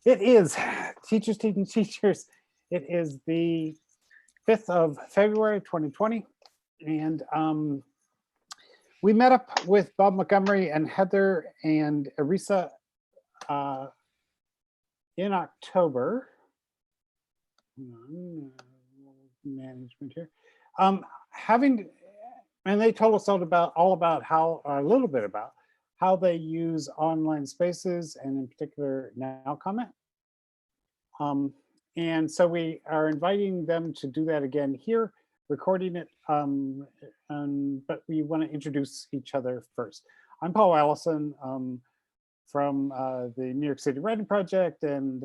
It is Teachers Teaching Teachers. It is the 5th of February, 2020. And we met up with Bob Montgomery and Heather and Irisa in October. Management here. And they told us a little bit about how they use online spaces, and in particular NowComment. And so we are inviting them to do that again here, recording it, but we want to introduce each other first. I'm Paul Allison from the New York City Writing Project, and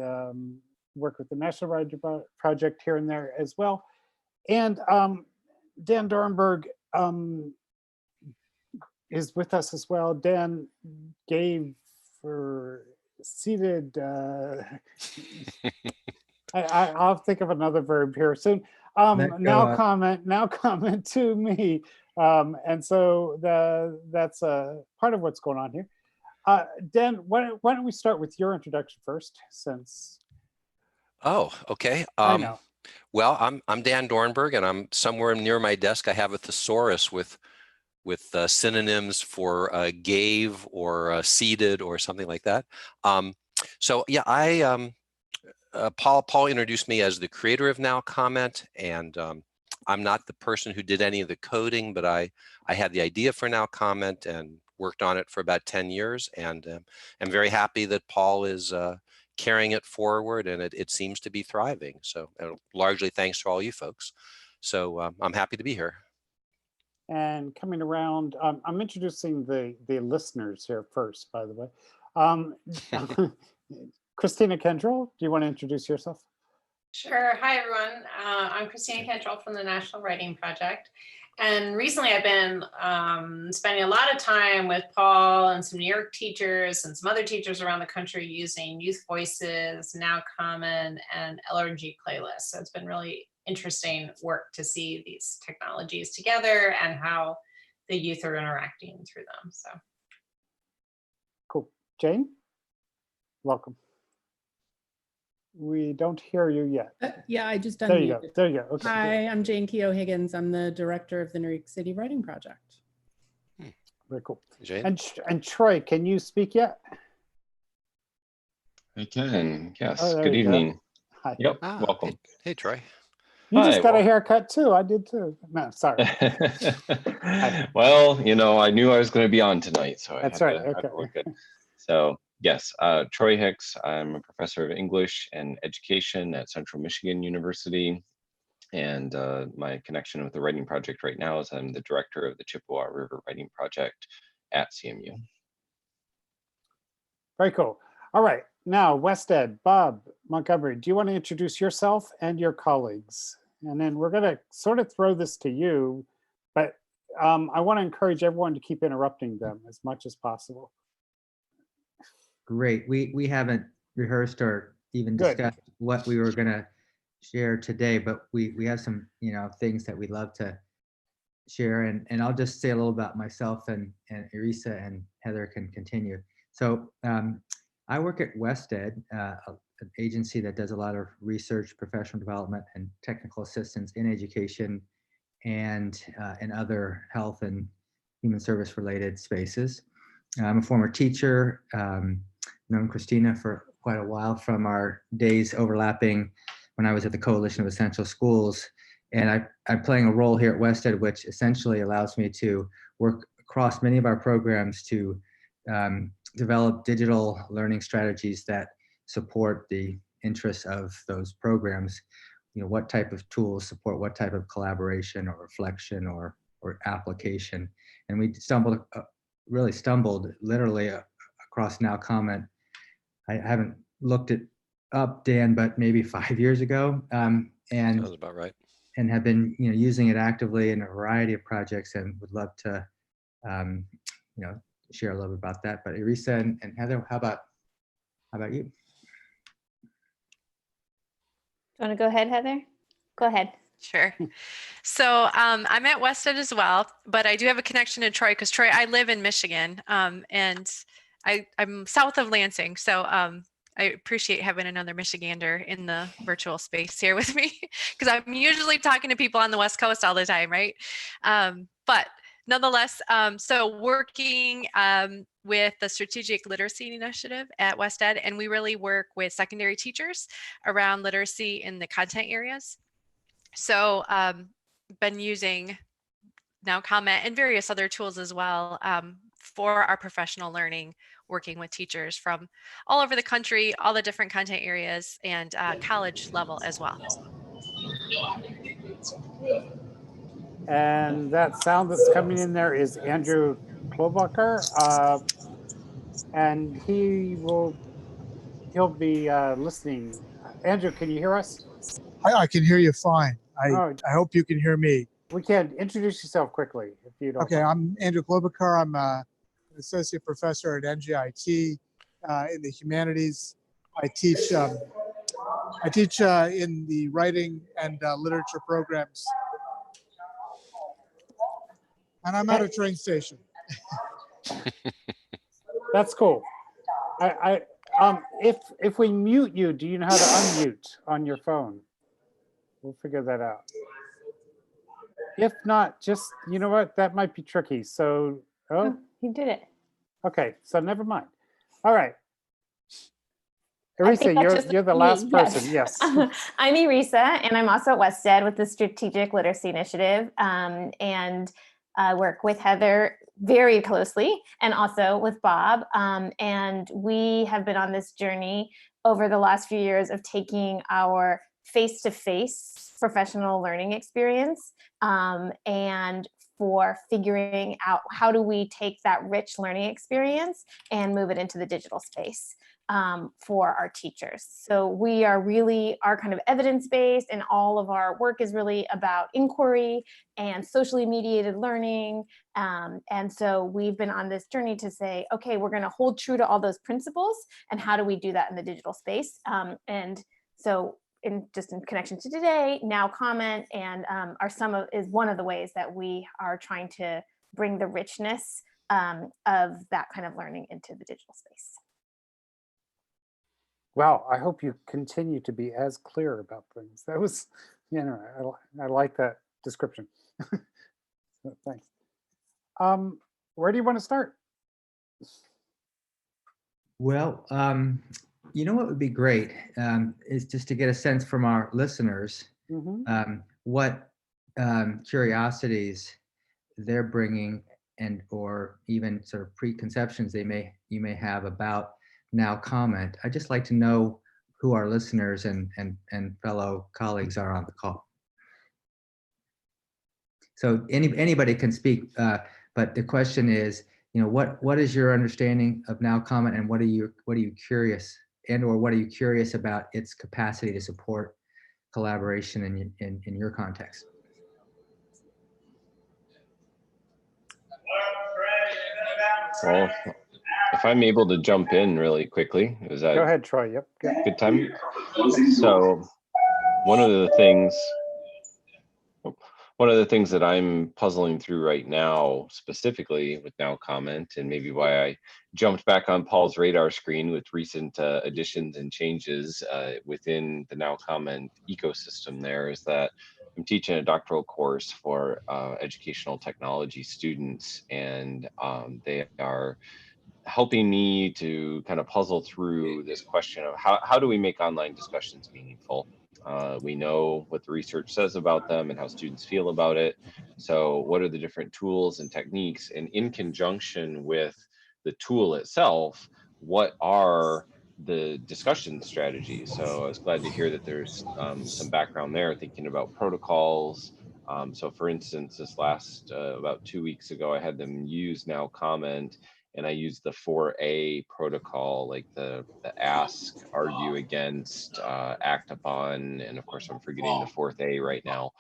work with the National Writing Project here and there as well. And Dan Doernberg is with us as well. Dan gave for seated, I'll think of another verb here soon. Now comment to me. And so that's part of what's going on here. Dan, why don't we start with your introduction first, since. Oh, okay. I know. Well, I'm Dan Doernberg, and I'm somewhere near my desk. I have a thesaurus with synonyms for gave or seated or something like that. So yeah, Paul introduced me as the creator of NowComment, and I'm not the person who did any of the coding, but I had the idea for NowComment and worked on it for about 10 years, and I'm very happy that Paul is carrying it forward, and it seems to be thriving. So largely thanks to all you folks. So I'm happy to be here. And coming around, I'm introducing the listeners here first, by the way. Christina Kendrell, do you want to introduce yourself? Sure. Hi, everyone. I'm Christina Kendrell from the National Writing Project. And recently I've been spending a lot of time with Paul and some New York teachers and some other teachers around the country using Youth Voices, NowComment, and LRG playlists. So it's been really interesting work to see these technologies together and how the youth are interacting through them. So cool. Jane, welcome. We don't hear you yet. Yeah, I just unmuted. There you go. There you go. Okay. Hi, I'm Jane Keogh Higgins. I'm the director of the New York City Writing Project. Very cool. Jane? And Troy, can you speak yet? I can. Yes. Oh, good evening. Hi. Yep. Welcome. Hey, Troy. You just got a haircut too. I did too. No, sorry. Well, you know, I knew I was going to be on tonight, so that's I right. had to look good. So yes, Troy Hicks. I'm a professor of English and education at Central Michigan University. And my connection with the Writing Project right now is I'm the director of the Chippewa River Writing Project at CMU. Very cool. All right. Now, WestEd, Bob Montgomery, do you want to introduce yourself and your colleagues? And then we're going to sort of throw this to you, but I want to encourage everyone to keep interrupting them as much as possible. Great. We haven't rehearsed or even discussed what we were going to share today, but we have some things that we'd love to share, and I'll just say a little about myself, and Irisa and Heather can continue. So I work at WestEd, an agency that does a lot of research, professional development, and technical assistance in education and in other health and human service related spaces. I'm a former teacher, known Christina for quite a while from our days overlapping when I was at the Coalition of Essential Schools. And I'm playing a role here at WestEd, which essentially allows me to work across many of our programs to develop digital learning strategies that support the interests of those programs. What type of tools support what type of collaboration or reflection or application. And we really stumbled literally across NowComment. I haven't looked it up, Dan, but maybe 5 years ago. And that was about right. And have been using it actively in a variety of projects, and would love to share a little bit about that. But Irisa and Heather, how about you? Want to go ahead, Heather? Go ahead. Sure. So I'm at WestEd as well, but I do have a connection to Troy because Troy, I live in Michigan, and I'm south of Lansing. So I appreciate having another Michigander in the virtual space here with me because I'm usually talking to people on the West Coast all the time, right? But nonetheless, so working with the Strategic Literacy Initiative at WestEd, and we really work with secondary teachers around literacy in the content areas. So been using NowComment and various other tools as well for our professional learning, working with teachers from all over the country, all the different content areas, and college level as well. And that sound that's coming in there is Andrew Klobucar, and he'll be listening. Andrew, can you hear us? I can hear you fine. Oh. I hope you can hear me. We can. Introduce yourself quickly, if you don't. Okay, I'm Andrew Klobucar. I'm an associate professor at NJIT in the humanities. I teach in the writing and literature programs. And I'm at a train station. That's cool. If we mute you, do you know how to unmute on your phone? We'll figure that out. If not, just, you know what, that might be tricky. So, Oh, you did it. Okay, so never mind. All right. I think Irisa, that's you're the me, last yes. person, yes. I'm Irisa, and I'm also at WestEd with the Strategic Literacy Initiative, and I work with Heather very closely, and also with Bob, and we have been on this journey over the last few years of taking our face-to-face professional learning experience and for figuring out how do we take that rich learning experience and move it into the digital space for our teachers. So we are really, our kind of evidence-based, and all of our work is really about inquiry and socially mediated learning. And so we've been on this journey to say, okay, we're going to hold true to all those principles, and how do we do that in the digital space? And so just in connection to today, NowComment and is one of the ways that we are trying to bring the richness of that kind of learning into the digital space. Wow, I hope you continue to be as clear about things. That was, you know, I like that description. So, thanks. Where do you want to start? Well, you know what would be great is just to get a sense from our listeners what curiosities they're bringing, and or even sort of preconceptions you may have about NowComment. I'd just like to know who our listeners and fellow colleagues are on the call. So anybody can speak, but the question is, you know, what is your understanding of NowComment, and what are you curious, and or what are you curious about its capacity to support collaboration in your context? Well, if I'm able to jump in really quickly, is that Go ahead, Troy? Yep. good time? So one of the things that I'm puzzling through right now, specifically with NowComment, and maybe why I jumped back on Paul's radar screen with recent additions and changes within the NowComment ecosystem there, is that I'm teaching a doctoral course for educational technology students, and they are helping me to kind of puzzle through this question of how do we make online discussions meaningful? We know what the research says about them and how students feel about it. So what are the different tools and techniques? And in conjunction with the tool itself, what are the discussion strategies? So I was glad to hear that there's some background there, thinking about protocols. So for instance, this last, about 2 weeks ago, I had them use NowComment, and I used the 4A protocol, like the ask, argue against, act upon, and of course I'm forgetting the 4th A right now,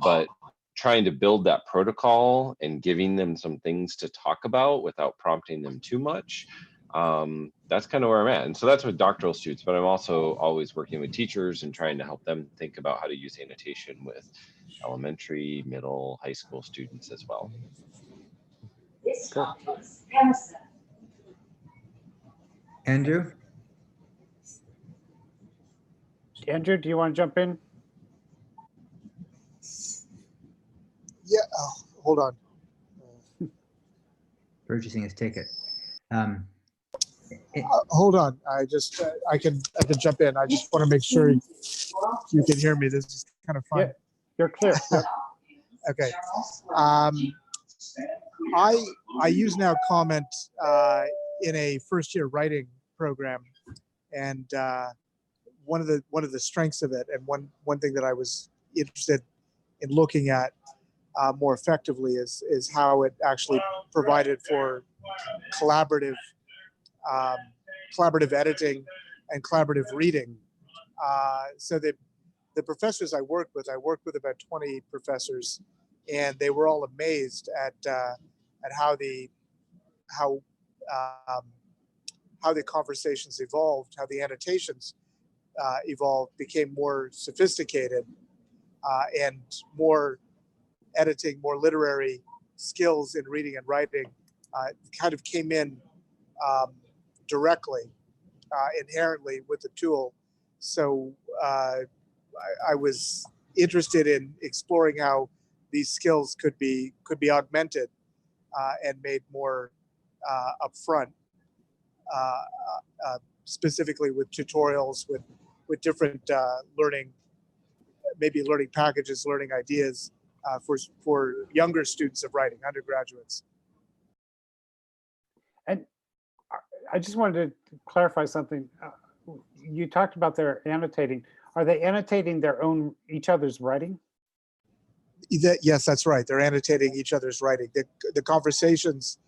but trying to build that protocol and giving them some things to talk about without prompting them too much. That's kind of where I'm at. And so that's with doctoral students, but I'm also always working with teachers and trying to help them think about how to use annotation with elementary, middle, high school students as well. Andrew? Andrew, do you want to jump in? Yeah, oh, hold on. Purchasing his ticket. Hold on. I just I can jump in. I just want to make sure you can hear me. This is kind of fun. Yeah, you're clear. Yep. Okay. I use NowComment in a first year writing program, and one of the strengths of it, and one thing that I was interested in looking at more effectively is how it actually provided for collaborative editing and collaborative reading. So the professors I worked with about 20 professors, and they were all amazed at how the conversations evolved, how the annotations evolved, became more sophisticated, and more editing, more literary skills in reading and writing kind of came in directly, inherently with the tool. So I was interested in exploring how these skills could be augmented and made more upfront, specifically with tutorials, with different learning packages, learning ideas for younger students of writing, undergraduates. And I just wanted to clarify something. You talked about their annotating. Are they annotating each other's writing? Yes, that's right. They're annotating each other's writing. The conversations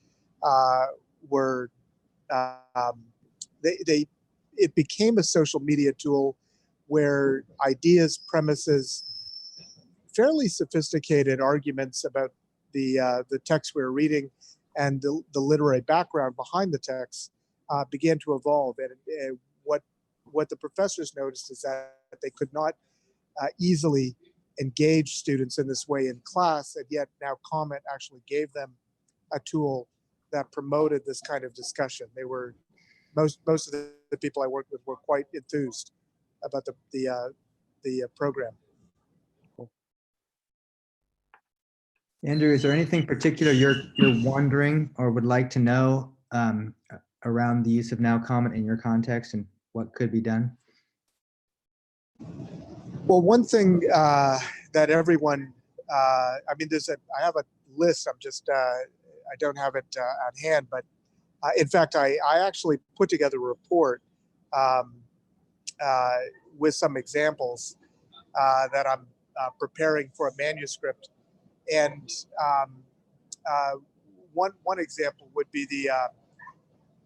were it became a social media tool where ideas, premises, fairly sophisticated arguments about the text we were reading and the literary background behind the text began to evolve. And what the professors noticed is that they could not easily engage students in this way in class, and yet NowComment actually gave them a tool that promoted this kind of discussion. They were most of the people I worked with were quite enthused about the program. Andrew, is there anything particular you're wondering or would like to know around the use of NowComment in your context and what could be done? Well, one thing that everyone, I mean, I have a list. I'm just, I don't have it at hand, but in fact, I actually put together a report with some examples that I'm preparing for a manuscript. And one example would be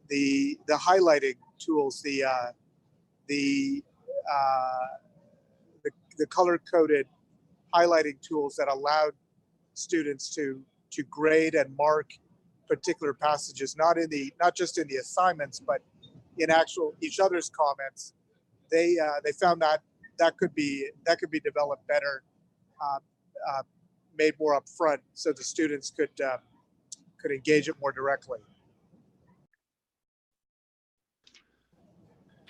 the highlighting tools, the color-coded highlighting tools that allowed students to grade and mark particular passages, not just in the assignments, but in actual each other's comments. They found that could be developed better, made more upfront, so the students could engage it more directly.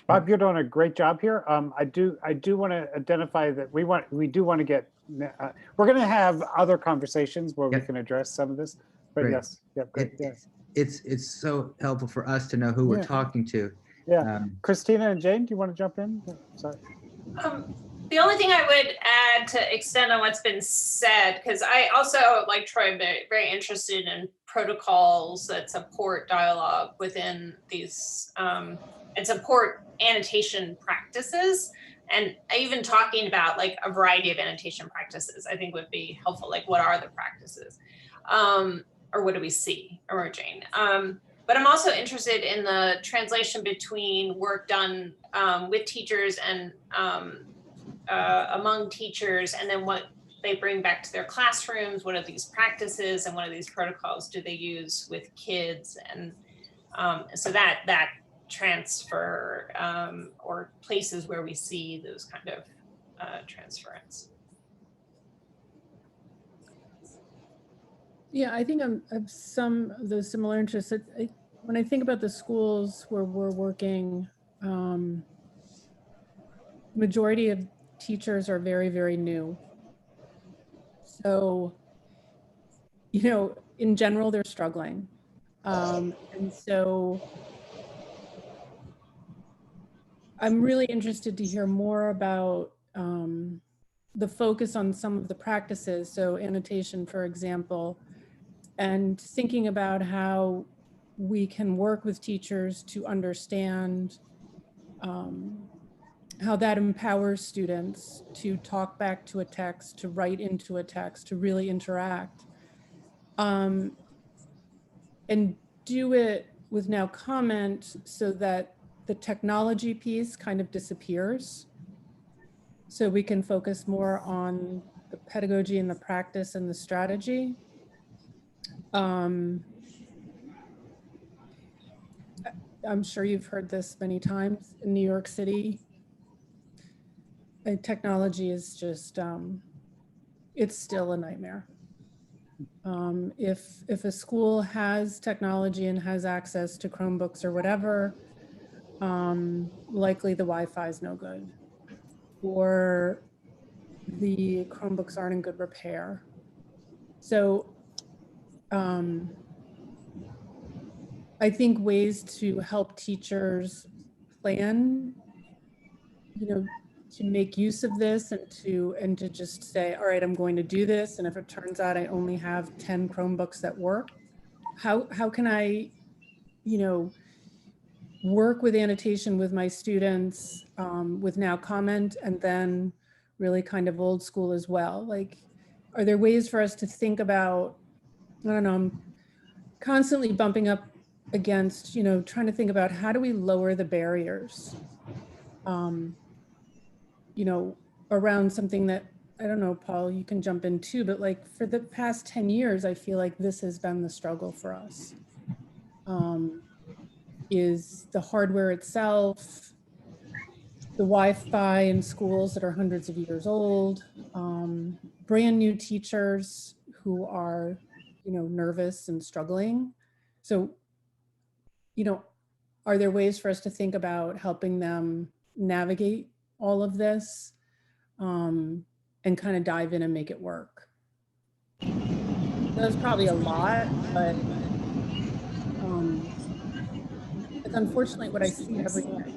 Bob, you're doing a great job here. I do want to identify that we do want to get. We're going to have other conversations where we can address some of this. But Great. yes, great. Yes. It's so helpful for us to know who we're talking to. Yeah, Christina and Jane, do you want to jump in? Sorry. The only thing I would add to extend on what's been said, because I also, like Troy, am very interested in protocols that support dialogue within these and support annotation practices. And even talking about like a variety of annotation practices, I think would be helpful. Like, what are the practices? Or what do we see emerging? But I'm also interested in the translation between work done with teachers and among teachers, and then what they bring back to their classrooms. What are these practices and what are these protocols do they use with kids? And so that transfer or places where we see those kind of transference. Yeah, I think I'm of some of those similar interests. When I think about the schools where we're working, majority of teachers are very, very new. So, you know, in general, they're struggling. And so I'm really interested to hear more about the focus on some of the practices. So annotation, for example, and thinking about how we can work with teachers to understand how that empowers students to talk back to a text, to write into a text, to really interact. And do it with NowComment so that the technology piece kind of disappears. So we can focus more on the pedagogy and the practice and the strategy. I'm sure you've heard this many times in New York City. Technology is just, it's still a nightmare. If a school has technology and has access to Chromebooks or whatever, likely the Wi-Fi is no good, or the Chromebooks aren't in good repair. So I think ways to help teachers plan, you know, to make use of this and to just say, all right, I'm going to do this. And if it turns out I only have 10 Chromebooks that work, how can I, you know, work with annotation with my students with NowComment, and then really kind of old school as well? Like, are there ways for us to think about, I don't know, I'm constantly bumping up against, you know, trying to think about how do we lower the barriers, you know, around something that, I don't know, Paul, you can jump in too, but like for the past 10 years, I feel like this has been the struggle for us. Is the hardware itself, the Wi-Fi in schools that are hundreds of years old, brand new teachers who are, you know, nervous and struggling. So, you know, are there ways for us to think about helping them navigate all of this and kind of dive in and make it work? That's probably a lot, but it's unfortunately what I see every day.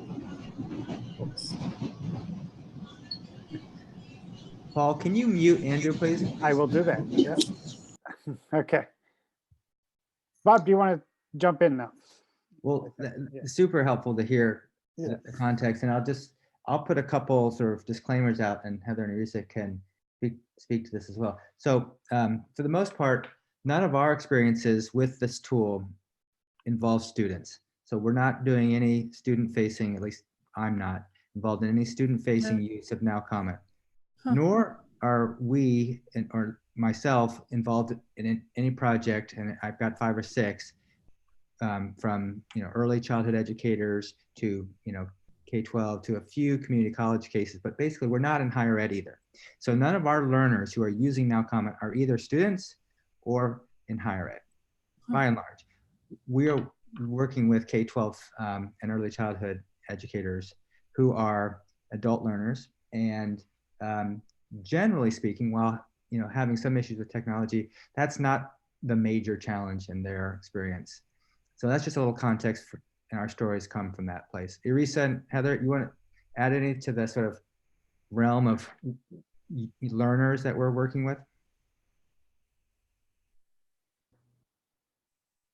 Paul, can you mute Andrew, please? I will do that. Yeah. Okay. Bob, do you want to jump in now? Well, Yeah. super helpful to hear Yeah. the context, and I'll put a couple sort of disclaimers out, and Heather and Irisa can speak to this as well. So for the most part, none of our experiences with this tool involve students. So we're not doing any student-facing, at least I'm not involved in any student-facing use of NowComment, nor are we, or myself, involved in any project, and I've got 5 or 6, from, you know, early childhood educators to, you know, K-12 to a few community college cases, but basically we're not in higher ed either. So none of our learners who are using NowComment are either students or in higher ed, by and large. We are working with K-12 and early childhood educators who are adult learners, and generally speaking, while, you know, having some issues with technology, that's not the major challenge in their experience. So that's just a little context for, and our stories come from that place. Irisa and Heather, you want to add any to the sort of realm of learners that we're working with?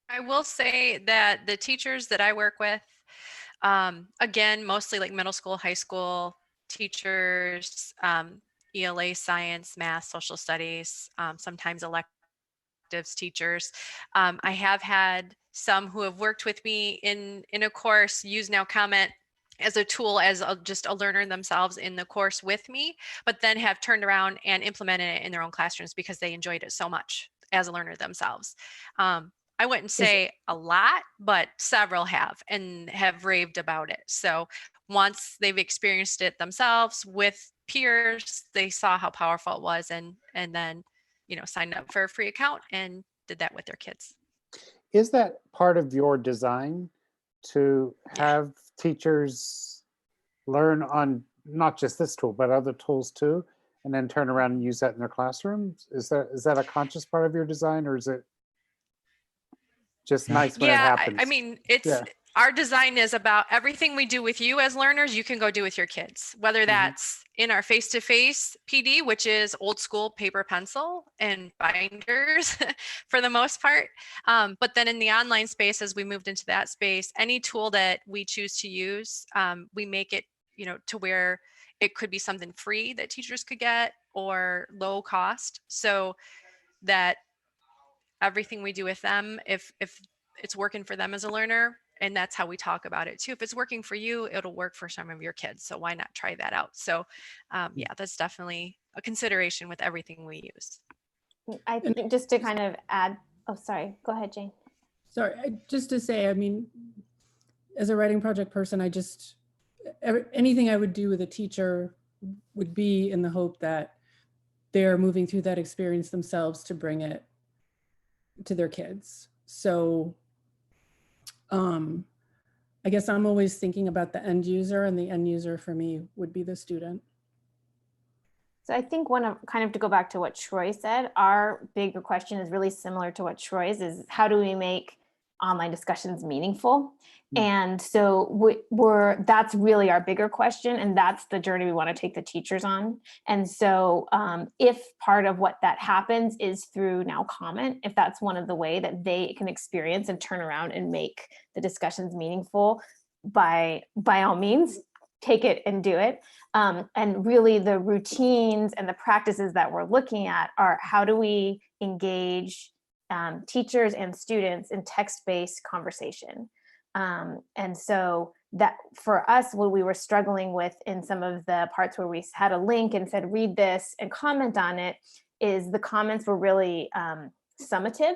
I will say that the teachers that I work with, again, mostly like middle school, high school teachers, ELA, science, math, social studies, sometimes electives teachers. I have had some who have worked with me in a course use NowComment as a tool, as just a learner themselves in the course with me, but then have turned around and implemented it in their own classrooms because they enjoyed it so much as a learner themselves. I wouldn't say a lot, but several have and have raved about it. So once they've experienced it themselves with peers, they saw how powerful it was, and then, you know, signed up for a free account and did that with their kids. Is that part of your design to have teachers learn on not just this tool, but other tools too, and then turn around and use that in their classrooms? Is that a conscious part of your design, or is it just nice when it happens? I mean, it's Yeah. our design is about everything we do with you as learners, you can go do with your kids, whether that's in our face-to-face PD, which is old school paper, pencil, and binders for the most part. But then in the online space, as we moved into that space, any tool that we choose to use, we make it, to where it could be something free that teachers could get or low cost, so that everything we do with them, if it's working for them as a learner, and that's how we talk about it too. If it's working for you, it'll work for some of your kids. So why not try that out? So yeah, that's definitely a consideration with everything we use. I think just to kind of add, oh, sorry, go ahead, Jane. Sorry, just to say, I mean, as a writing project person, anything I would do with a teacher would be in the hope that they're moving through that experience themselves to bring it to their kids. So I guess I'm always thinking about the end user, and the end user for me would be the student. So I think kind of to go back to what Troy said, our bigger question is really similar to what Troy's is: how do we make online discussions meaningful? And so that's really our bigger question, and that's the journey we want to take the teachers on. And so if part of what that happens is through NowComment, if that's one of the way that they can experience and turn around and make the discussions meaningful, by all means, take it and do it. And really the routines and the practices that we're looking at are: how do we engage teachers and students in text-based conversation? And so that for us, what we were struggling with in some of the parts where we had a link and said, read this and comment on it, is the comments were really summative,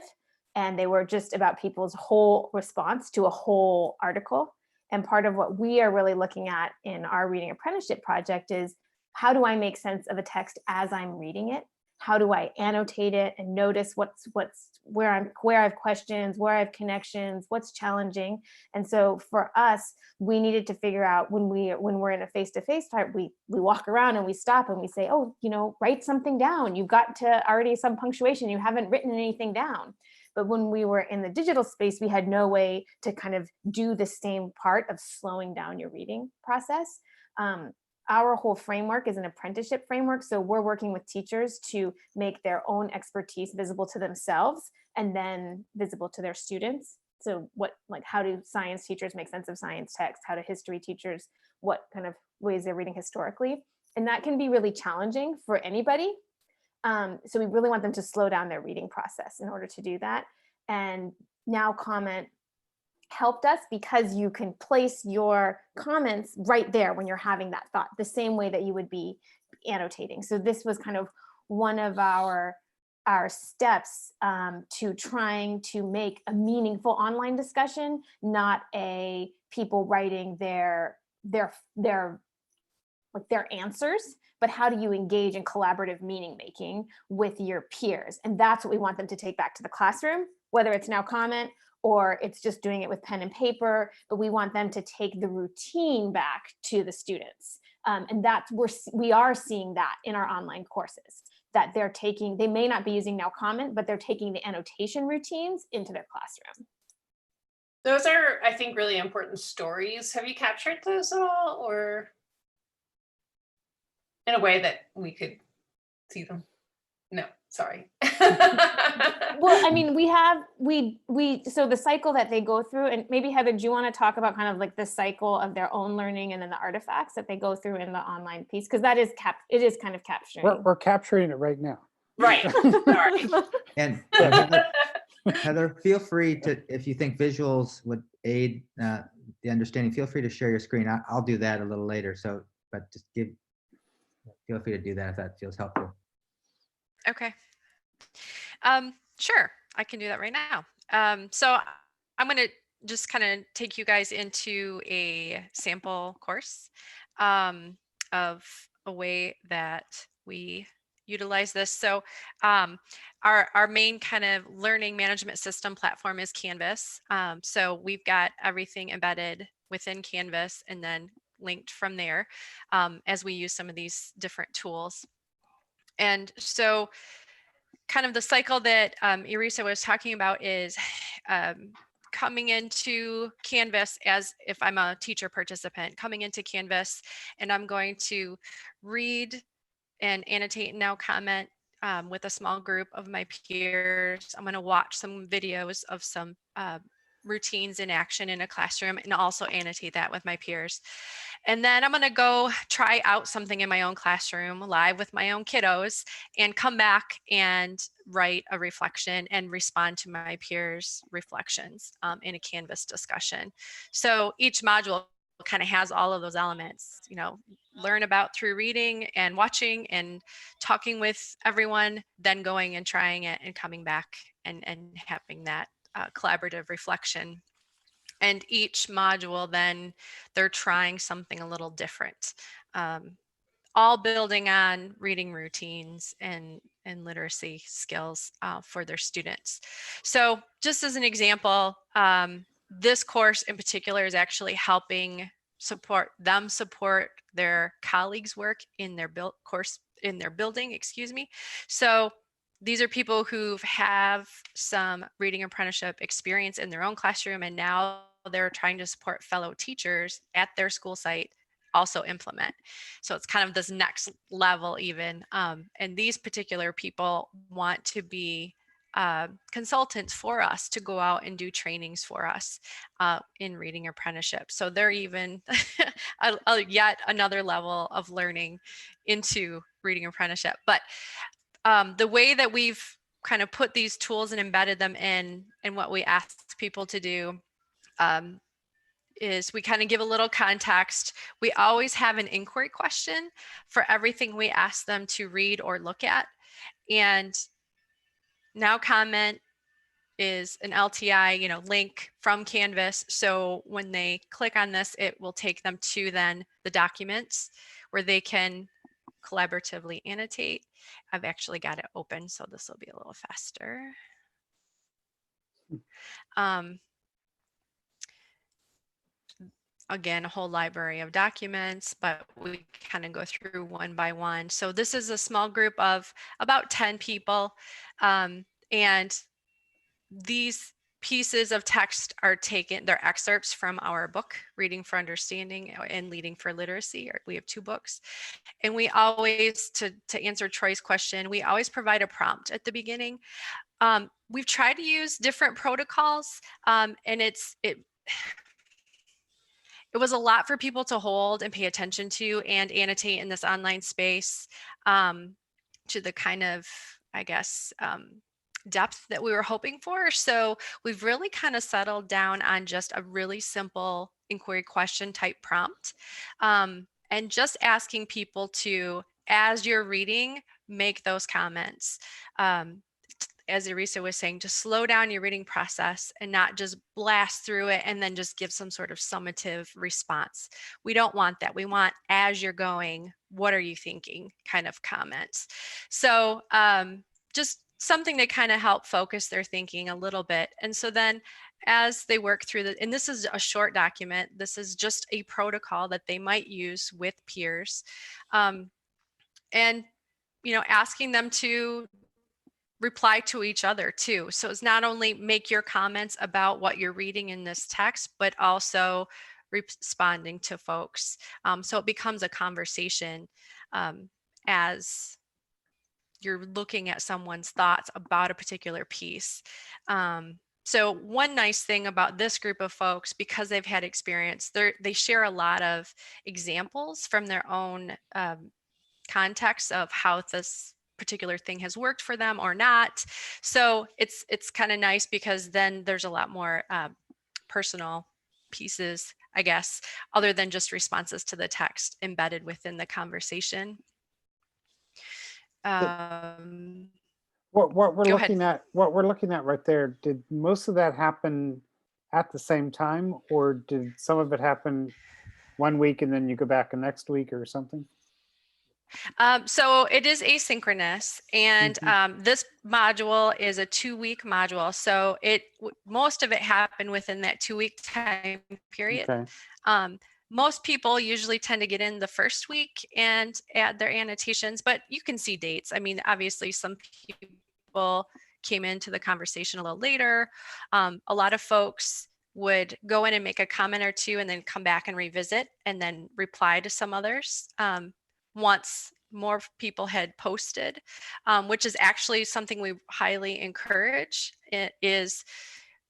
and they were just about people's whole response to a whole article. And part of what we are really looking at in our reading apprenticeship project is: how do I make sense of a text as I'm reading it? How do I annotate it and notice where I have questions, where I have connections, what's challenging? And so for us, we needed to figure out, when we're in a face-to-face type, we walk around and we stop and we say, oh, write something down. You've got to already some punctuation. You haven't written anything down. But when we were in the digital space, we had no way to kind of do the same part of slowing down your reading process. Our whole framework is an apprenticeship framework. So we're working with teachers to make their own expertise visible to themselves and then visible to their students. So how do science teachers make sense of science text? How do history teachers, what kind of ways they're reading historically? And that can be really challenging for anybody. So we really want them to slow down their reading process in order to do that. And NowComment helped us, because you can place your comments right there when you're having that thought, the same way that you would be annotating. So this was kind of one of our steps to trying to make a meaningful online discussion, not a people writing their answers, but how do you engage in collaborative meaning making with your peers? And that's what we want them to take back to the classroom, whether it's NowComment or it's just doing it with pen and paper, but we want them to take the routine back to the students. And we are seeing that in our online courses, that they may not be using NowComment, but they're taking the annotation routines into their classroom. Those are, I think, really important stories. Have you captured those at all, or in a way that we could see them? No, sorry. Well, I mean, so the cycle that they go through, and maybe Heather, do you want to talk about kind of like the cycle of their own learning and then the artifacts that they go through in the online piece? Because it is kind of capturing. We're capturing it right now. Right. Sorry. And Heather, feel free to, if you think visuals would aid the understanding, feel free to share your screen. I'll do that a little later. So, but just feel free to do that if that feels helpful. Okay. Sure, I can do that right now. So I'm going to just kind of take you guys into a sample course of a way that we utilize this. So our main kind of learning management system platform is Canvas. So we've got everything embedded within Canvas, and then linked from there as we use some of these different tools. And so kind of the cycle that Irisa was talking about is coming into Canvas as if I'm a teacher participant, coming into Canvas, and I'm going to read and annotate and NowComment with a small group of my peers. I'm going to watch some videos of some routines in action in a classroom and also annotate that with my peers. And then I'm going to go try out something in my own classroom live with my own kiddos and come back and write a reflection and respond to my peers' reflections in a Canvas discussion. So each module kind of has all of those elements, you know, learn about through reading and watching and talking with everyone, then going and trying it and coming back and having that collaborative reflection. And each module, then they're trying something a little different, all building on reading routines and literacy skills for their students. So just as an example, this course in particular is actually helping support their colleagues' work in their building, excuse me. So these are people who have some reading apprenticeship experience in their own classroom, and now they're trying to support fellow teachers at their school site also implement. So it's kind of this next level even. And these particular people want to be consultants for us to go out and do trainings for us in reading apprenticeship. So they're even yet another level of learning into reading apprenticeship. But the way that we've kind of put these tools and embedded them in, and what we ask people to do is we kind of give a little context. We always have an inquiry question for everything we ask them to read or look at. And NowComment is an LTI, link from Canvas. So when they click on this, it will take them to then the documents where they can collaboratively annotate. I've actually got it open, so this will be a little faster. Again, a whole library of documents, but we kind of go through one by one. So this is a small group of about 10 people. And these pieces of text are they're excerpts from our book, Reading for Understanding and Leading for Literacy. We have 2 books. And we always, to answer Troy's question, we always provide a prompt at the beginning. We've tried to use different protocols, and it was a lot for people to hold and pay attention to and annotate in this online space to the kind of, I guess, depth that we were hoping for. So we've really kind of settled down on just a really simple inquiry question type prompt, and just asking people to, as you're reading, make those comments. As Irisa was saying, to slow down your reading process and not just blast through it and then just give some sort of summative response. We don't want that. We want, as you're going, what are you thinking kind of comments. So just something to kind of help focus their thinking a little bit. And so then as they work through and this is a short document, this is just a protocol that they might use with peers. And, asking them to reply to each other too. So it's not only make your comments about what you're reading in this text, but also responding to folks. So it becomes a conversation as you're looking at someone's thoughts about a particular piece. So one nice thing about this group of folks, because they've had experience, they share a lot of examples from their own context of how this particular thing has worked for them or not. So it's kind of nice because then there's a lot more personal pieces, I guess, other than just responses to the text embedded within the conversation. What we're looking at right there, did most of that happen at the same time, or did some of it happen one week and then you go back the next week or something? So it is asynchronous, and this module is a 2-week module. So most of it happened within that 2-week time period. Okay. most people usually tend to get in the first week and add their annotations, but you can see dates. I mean, obviously some people came into the conversation a little later. A lot of folks would go in and make a comment or two and then come back and revisit and then reply to some others once more people had posted, which is actually something we highly encourage. It is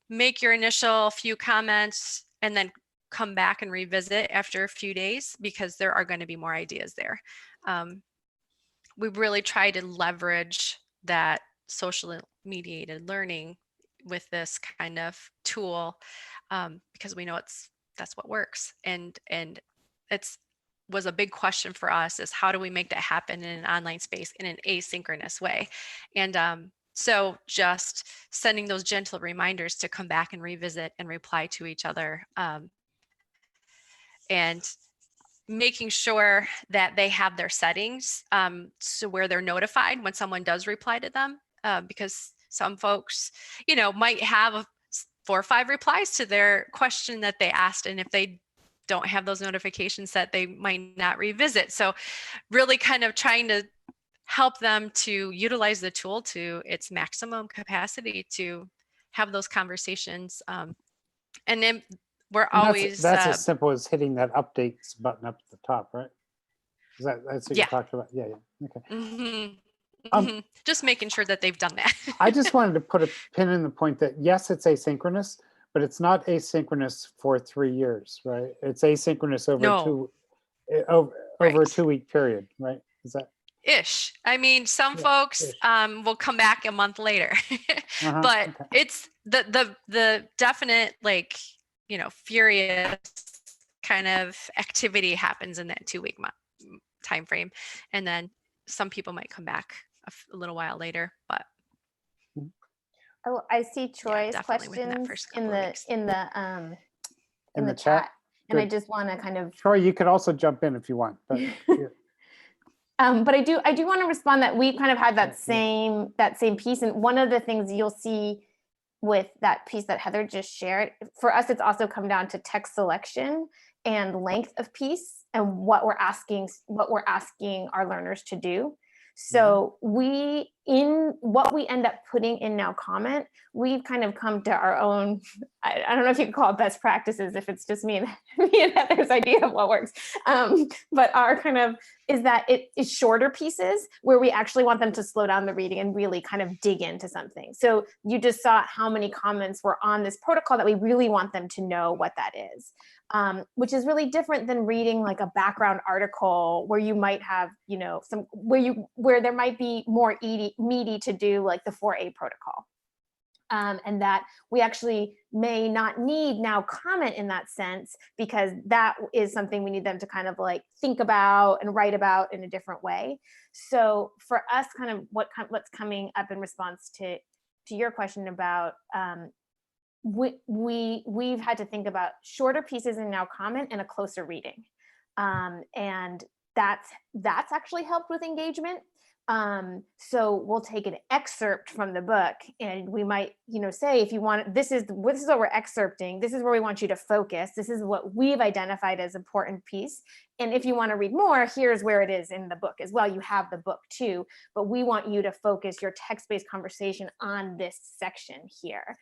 make your initial few comments and then come back and revisit after a few days, because there are going to be more ideas there. We really try to leverage that social mediated learning with this kind of tool, because we know that's what works. And it's was a big question for us, is how do we make that happen in an online space in an asynchronous way? And so just sending those gentle reminders to come back and revisit and reply to each other, and making sure that they have their settings so where they're notified when someone does reply to them, because some folks, might have 4 or 5 replies to their question that they asked, and if they don't have those notifications set, they might not revisit. So really kind of trying to help them to utilize the tool to its maximum capacity to have those conversations. And then we're always that's as simple as hitting that updates button up at the top, right? That's what you talked about? Yeah. Okay. Mm-hmm. Just making sure that they've done that. I just wanted to put a pin in the point that yes, it's asynchronous, but it's not asynchronous for 3 years, right? It's asynchronous over over a 2-week period, right? Is that ish? I mean, some folks will come back a month later, but it's the definite, like, furious kind of activity happens in that 2-week time frame, and then some people might come back a little while later. But oh, I see Troy's questions in the chat, and I just want to kind of, Troy, you could also jump in if you want, but but I do want to respond that we kind of had that same piece, and one of the things you'll see with that piece that Heather just shared, for us, it's also come down to text selection and length of piece and what we're asking our learners to do. So in what we end up putting in NowComment, we've kind of come to our own, I don't know if you could call it best practices if it's just me and Heather's idea of what works. But our kind of is that it is shorter pieces where we actually want them to slow down the reading and really kind of dig into something. So you just saw how many comments were on this protocol that we really want them to know what that is. Which is really different than reading like a background article where you might have, where there might be more meaty to do, like the 4A protocol. And that we actually may not need NowComment in that sense, because that is something we need them to kind of like think about and write about in a different way. So for us, kind of what's coming up in response to your question about, we've had to think about shorter pieces in NowComment and a closer reading, and that's actually helped with engagement. So we'll take an excerpt from the book, and we might say, if you want, this is what we're excerpting, this is where we want you to focus, this is what we've identified as important piece, and if you want to read more, here's where it is in the book as well. You have the book too, but we want you to focus your text-based conversation on this section here.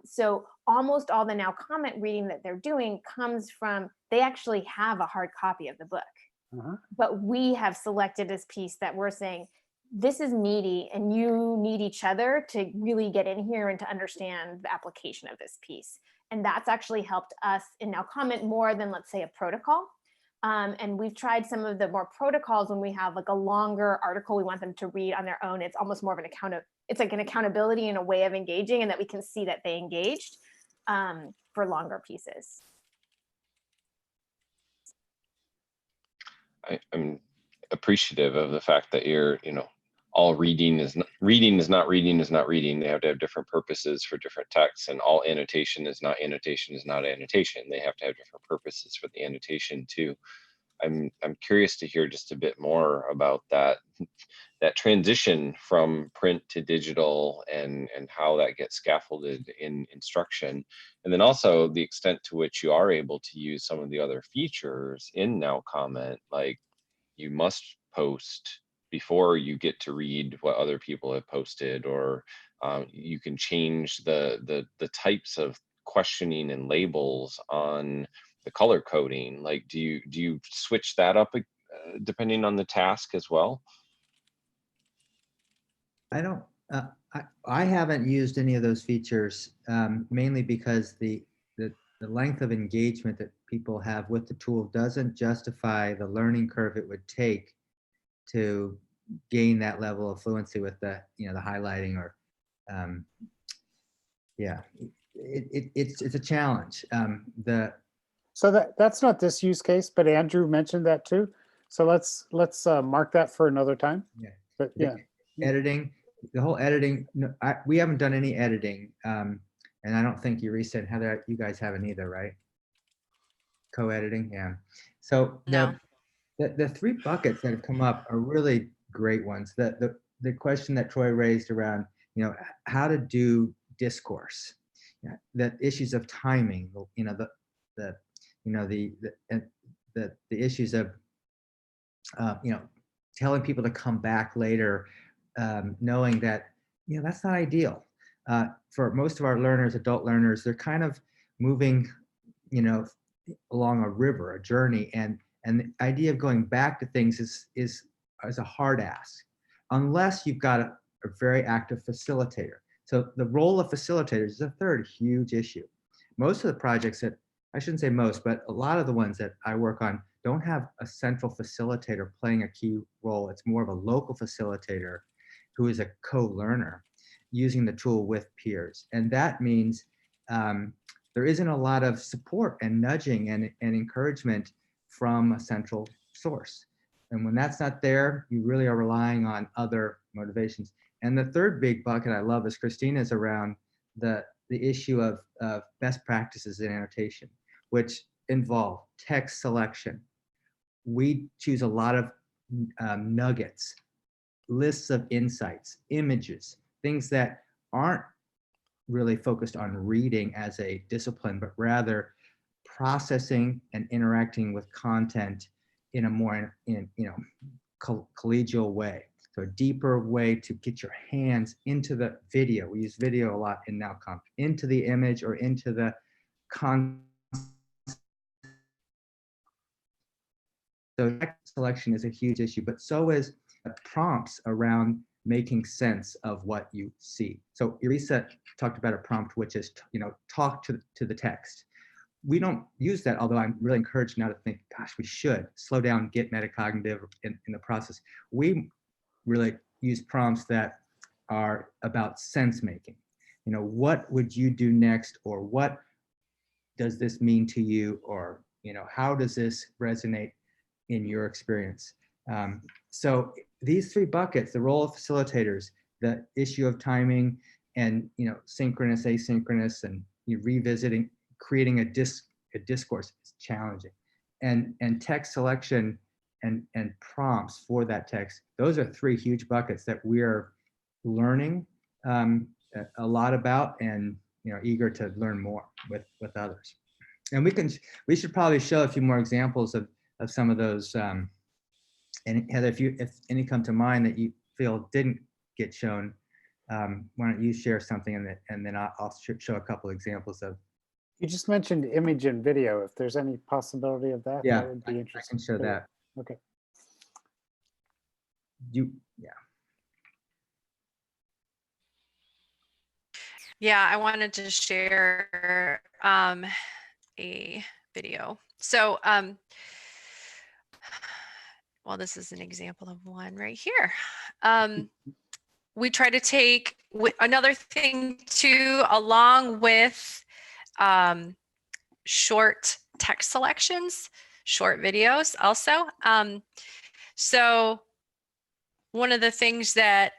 So almost all the NowComment reading that they're doing comes from, they actually have a hard copy of the book, but we have selected this piece that we're saying, this is meaty and you need each other to really get in here and to understand the application of this piece. And that's actually helped us in NowComment more than, let's say, a protocol. And we've tried some of the more protocols when we have like a longer article we want them to read on their own. It's almost more of it's like an accountability and a way of engaging, and that we can see that they engaged for longer pieces. I'm appreciative of the fact that you're, all reading is not reading. They have to have different purposes for different texts, and all annotation is not annotation. They have to have different purposes for the annotation too. I'm curious to hear just a bit more about that transition from print to digital and how that gets scaffolded in instruction. And then also the extent to which you are able to use some of the other features in NowComment, like you must post before you get to read what other people have posted, or you can change the types of questioning and labels on the color coding. Like, do you switch that up depending on the task as well? I don't, I haven't used any of those features, mainly because the length of engagement that people have with the tool doesn't justify the learning curve it would take to gain that level of fluency with the, the highlighting or, yeah, it's a challenge. So that's not this use case, but Andrew mentioned that too. So let's mark that for another time. Yeah. But yeah. Editing, the whole editing, no, we haven't done any editing. And I don't think Irisa and Heather, you guys haven't either, right? Co-editing, yeah. So No. the three buckets that have come up are really great ones. The question that Troy raised around, how to do discourse, the issues of timing, the issues of telling people to come back later, knowing that that's not ideal for most of our learners, adult learners. They're kind of moving along a river, a journey, and the idea of going back to things is a hard ask unless you've got a very active facilitator. So the role of facilitators is a third huge issue. Most of the projects that, I shouldn't say most, but a lot of the ones that I work on don't have a central facilitator playing a key role. It's more of a local facilitator who is a co-learner using the tool with peers. And that means there isn't a lot of support and nudging and encouragement from a central source. And when that's not there, you really are relying on other motivations. And the third big bucket I love is Christina's around the issue of best practices in annotation, which involve text selection. We choose a lot of nuggets, lists of insights, images, things that aren't really focused on reading as a discipline, but rather processing and interacting with content in a more collegial way. So a deeper way to get your hands into the video. We use video a lot in NowComment, into the image or into the content. So text selection is a huge issue, but so is prompts around making sense of what you see. So Irisa talked about a prompt, which is, talk to the text. We don't use that, although I'm really encouraged now to think, gosh, we should slow down, get metacognitive in the process. We really use prompts that are about sense making. What would you do next? Or what does this mean to you? Or, how does this resonate in your experience? So these three buckets, the role of facilitators, the issue of timing, and synchronous, asynchronous, and revisiting, creating a discourse is challenging, and text selection and prompts for that text. Those are three huge buckets that we're learning a lot about, and eager to learn more with others. And we should probably show a few more examples of some of those. And Heather, if any come to mind that you feel didn't get shown, why don't you share something, and then I'll show a couple examples of. You just mentioned image and video. If there's any possibility of that, Yeah, that would be interesting. I can show that. Okay. Yeah, I wanted to share a video. So, well, this is an example of one right here. We try to take another thing too, along with short text selections, short videos also. So one of the things that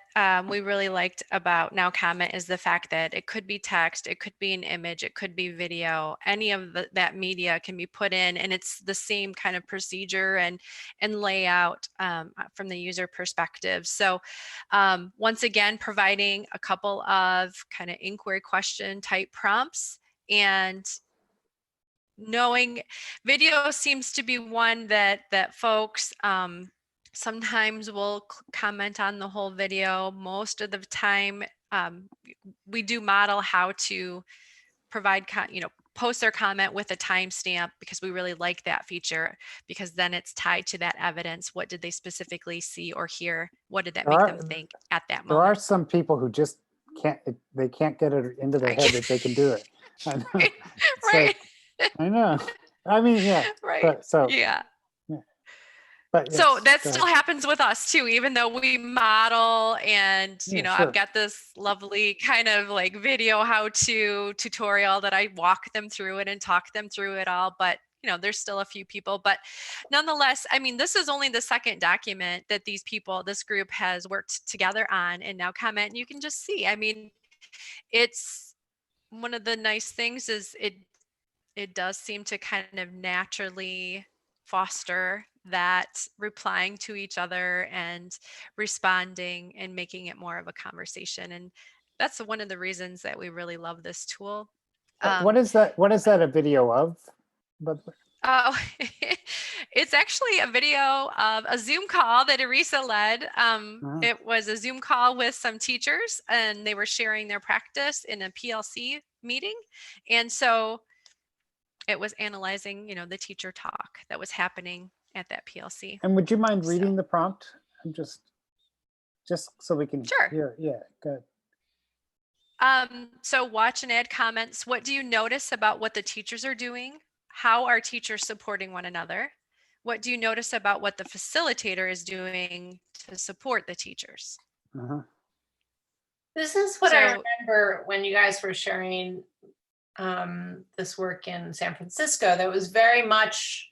we really liked about NowComment is the fact that it could be text, it could be an image, it could be video, any of that media can be put in, and it's the same kind of procedure and layout from the user perspective. So once again, providing a couple of kind of inquiry question type prompts, and knowing video seems to be one that folks sometimes will comment on the whole video. Most of the time, we do model how to provide, post their comment with a timestamp, because we really like that feature, because then it's tied to that evidence. What did they specifically see or hear? What did that make them think at that moment? There are some people who just can't get it into their head that they can do it. I know. Right. I know. I mean, yeah. Right. But, so yeah. But so yes, that still happens with us too, even though we model and, Yeah, I've got this lovely kind of like video how-to tutorial that I walk them through it and talk them through it all. But, there's still a few people, but nonetheless, I mean, this is only the second document that this group has worked together on, and NowComment, and you can just see, I mean, it's one of the nice things is it does seem to kind of naturally foster that replying to each other and responding and making it more of a conversation. And that's one of the reasons that we really love this tool. what is that a video of? Oh, it's actually a video of a Zoom call that Irisa led. It was a Zoom call with some teachers, and they were sharing their practice in a PLC meeting. And so it was analyzing, the teacher talk that was happening at that PLC. And would you mind reading the prompt? I'm just so we can hear. Yeah, good. So watch and add comments. What do you notice about what the teachers are doing? How are teachers supporting one another? What do you notice about what the facilitator is doing to support the teachers? This is what I remember when you guys were sharing this work in San Francisco. That was very much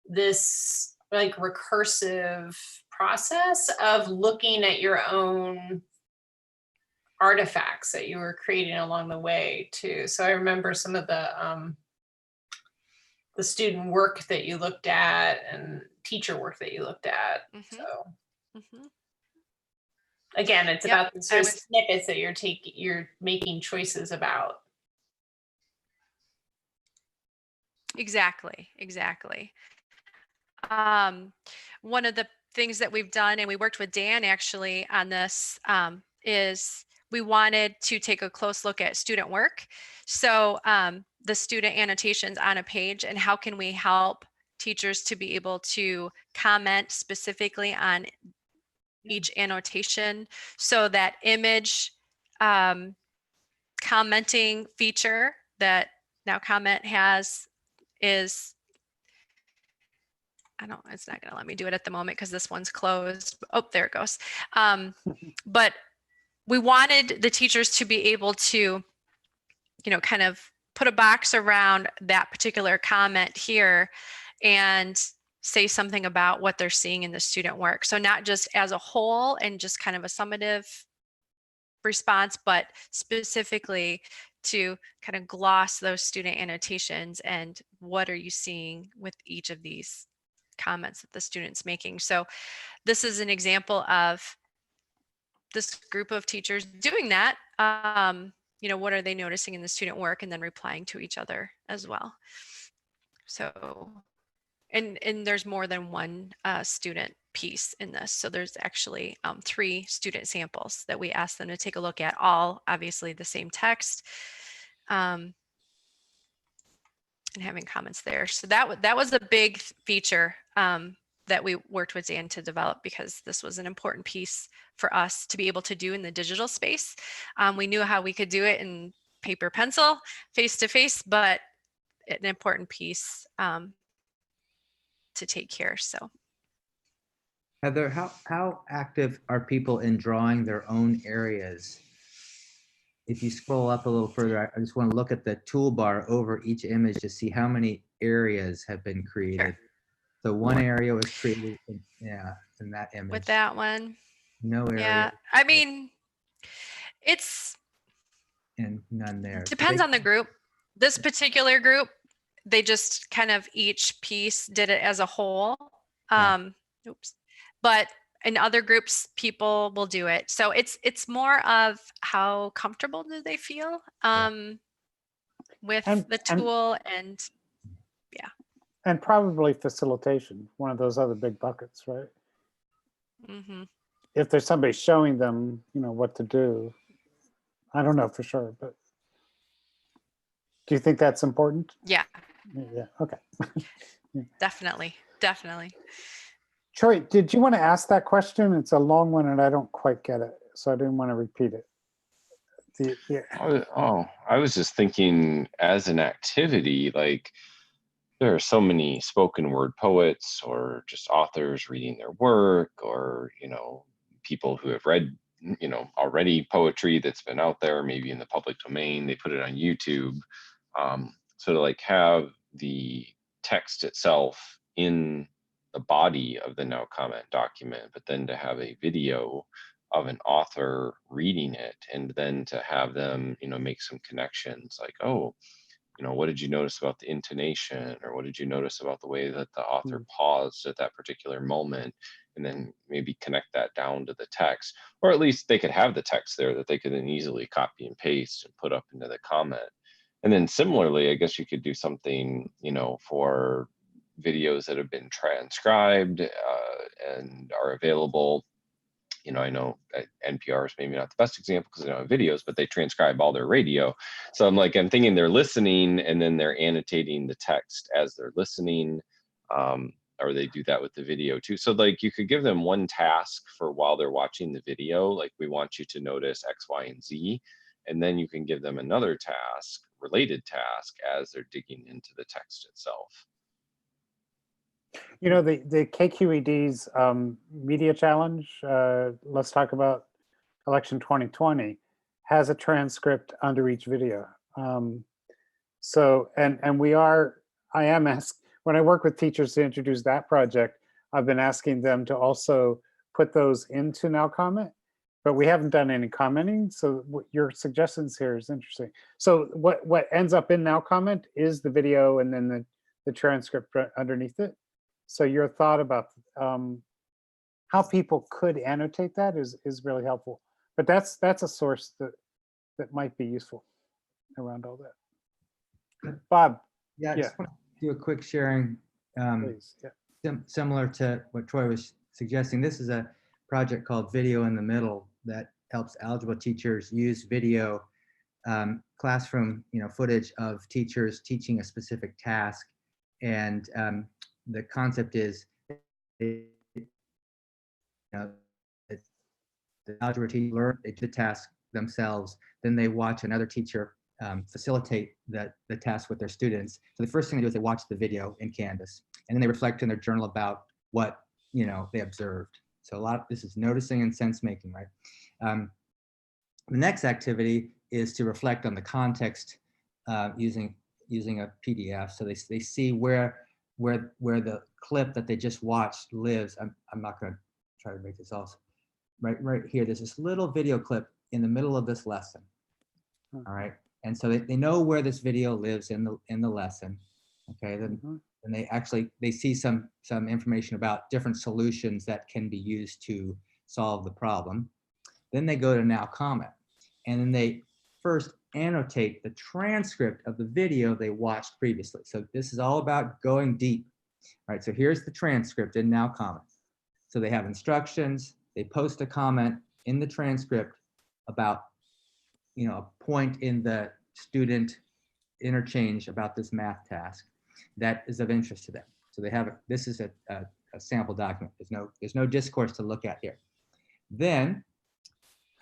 this like recursive process of looking at your own artifacts that you were creating along the way too. So I remember some of the student work that you looked at and teacher work that you looked at. So again, it's about the sort of snippets that you're making choices about. Exactly. One of the things that we've done, and we worked with Dan actually on this, is we wanted to take a close look at student work. So the student annotations on a page, and how can we help teachers to be able to comment specifically on each annotation. So that image commenting feature that NowComment has is, it's not going to let me do it at the moment because this one's closed. Oh, there it goes. But we wanted the teachers to be able to, kind of put a box around that particular comment here and say something about what they're seeing in the student work. So not just as a whole and just kind of a summative response, but specifically to kind of gloss those student annotations and what are you seeing with each of these comments that the student's making. So this is an example of this group of teachers doing that. What are they noticing in the student work, and then replying to each other as well. So, and there's more than one student piece in this. So there's actually 3 student samples that we asked them to take a look at, all obviously the same text, and having comments there. So that was a big feature that we worked with Dan to develop, because this was an important piece for us to be able to do in the digital space. We knew how we could do it in paper, pencil, face-to-face, but an important piece to take care. So, Heather, how active are people in drawing their own areas? If you scroll up a little further, I just want to look at the toolbar over each image to see how many areas have been created. Sure. So one area was created in that image. With that one. No area. Yeah, I mean, it's And none there. depends on the group. This particular group, they just kind of each piece did it as a whole. Oops. But in other groups, people will do it. So it's more of how comfortable do they feel with the tool and And probably facilitation, one of those other big buckets, right? mm-hmm. If there's somebody showing them, what to do. I don't know for sure, but do you think that's important? Yeah, Yeah, okay. definitely. Troy, did you want to ask that question? It's a long one and I don't quite get it, so I didn't want to repeat it. I was just thinking as an activity, like there are so many spoken word poets or just authors reading their work, or, people who have read, already poetry that's been out there, maybe in the public domain, they put it on YouTube. So to like have the text itself in the body of the NowComment document, but then to have a video of an author reading it, and then to have them, make some connections like, oh, what did you notice about the intonation, or what did you notice about the way that the author paused at that particular moment, and then maybe connect that down to the text, or at least they could have the text there that they could then easily copy and paste and put up into the comment. And then similarly, I guess you could do something, for videos that have been transcribed and are available. I know NPR is maybe not the best example because they don't have videos, but they transcribe all their radio. So I'm thinking they're listening and then they're annotating the text as they're listening, or they do that with the video too. So you could give them one task for while they're watching the video, like we want you to notice X, Y, and Z. And then you can give them another task, related task, as they're digging into the text itself. The KQED's media challenge, let's talk about election 2020, has a transcript under each video. So, and I am asked, when I work with teachers to introduce that project, I've been asking them to also put those into NowComment, but we haven't done any commenting. So your suggestions here is interesting. So what ends up in NowComment is the video and then the transcript underneath it. So your thought about how people could annotate that is really helpful. But that's a source that might be useful around all that. Bob. Yeah, I just want to do a quick sharing, Please. Yeah. Similar to what Troy was suggesting. This is a project called Video in the Middle that helps eligible teachers use video classroom footage of teachers teaching a specific task. And the concept is the algebra teacher learn, they do the task themselves, then they watch another teacher facilitate the task with their students. So the first thing they do is they watch the video in Canvas, and then they reflect in their journal about what they observed. So a lot of this is noticing and sense making, right? The next activity is to reflect on the context using a PDF. So they see where the clip that they just watched lives. I'm not going to try to make this also. Right here, there's this little video clip in the middle of this lesson. All right, and so they know where this video lives in the lesson. Okay, then they see some information about different solutions that can be used to solve the problem. Then they go to NowComment, and then they first annotate the transcript of the video they watched previously. So this is all about going deep. All right, so here's the transcript in NowComment. So they have instructions, they post a comment in the transcript about a point in the student interchange about this math task that is of interest to them. So they have this is a sample document. There's no discourse to look at here. Then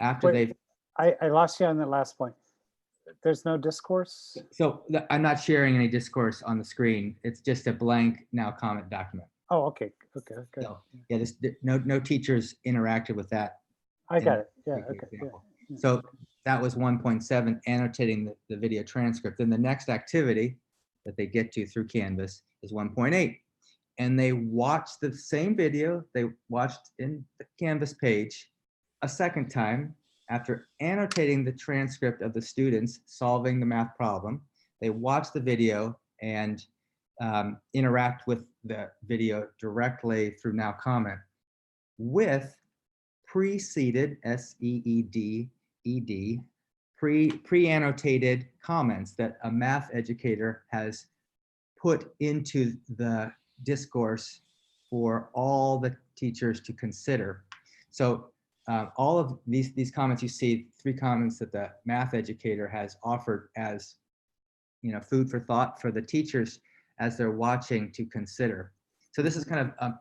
after I lost you on that last point. There's no discourse? So I'm not sharing any discourse on the screen. It's just a blank NowComment document. Oh, okay. So, yeah, no teachers interacted with that. I got it. Yeah, okay. Yeah. So that was 1.7, annotating the video transcript. Then the next activity that they get to through Canvas is 1.8. And they watch the same video they watched in the Canvas page, a second time, after annotating the transcript of the students solving the math problem, they watch the video and interact with the video directly through NowComment with pre-seeded, S-E-E-D-E-D, pre-annotated comments that a math educator has put into the discourse for all the teachers to consider. So all of these comments, you see 3 comments that the math educator has offered as, you know, food for thought for the teachers as they're watching to consider. So this is kind of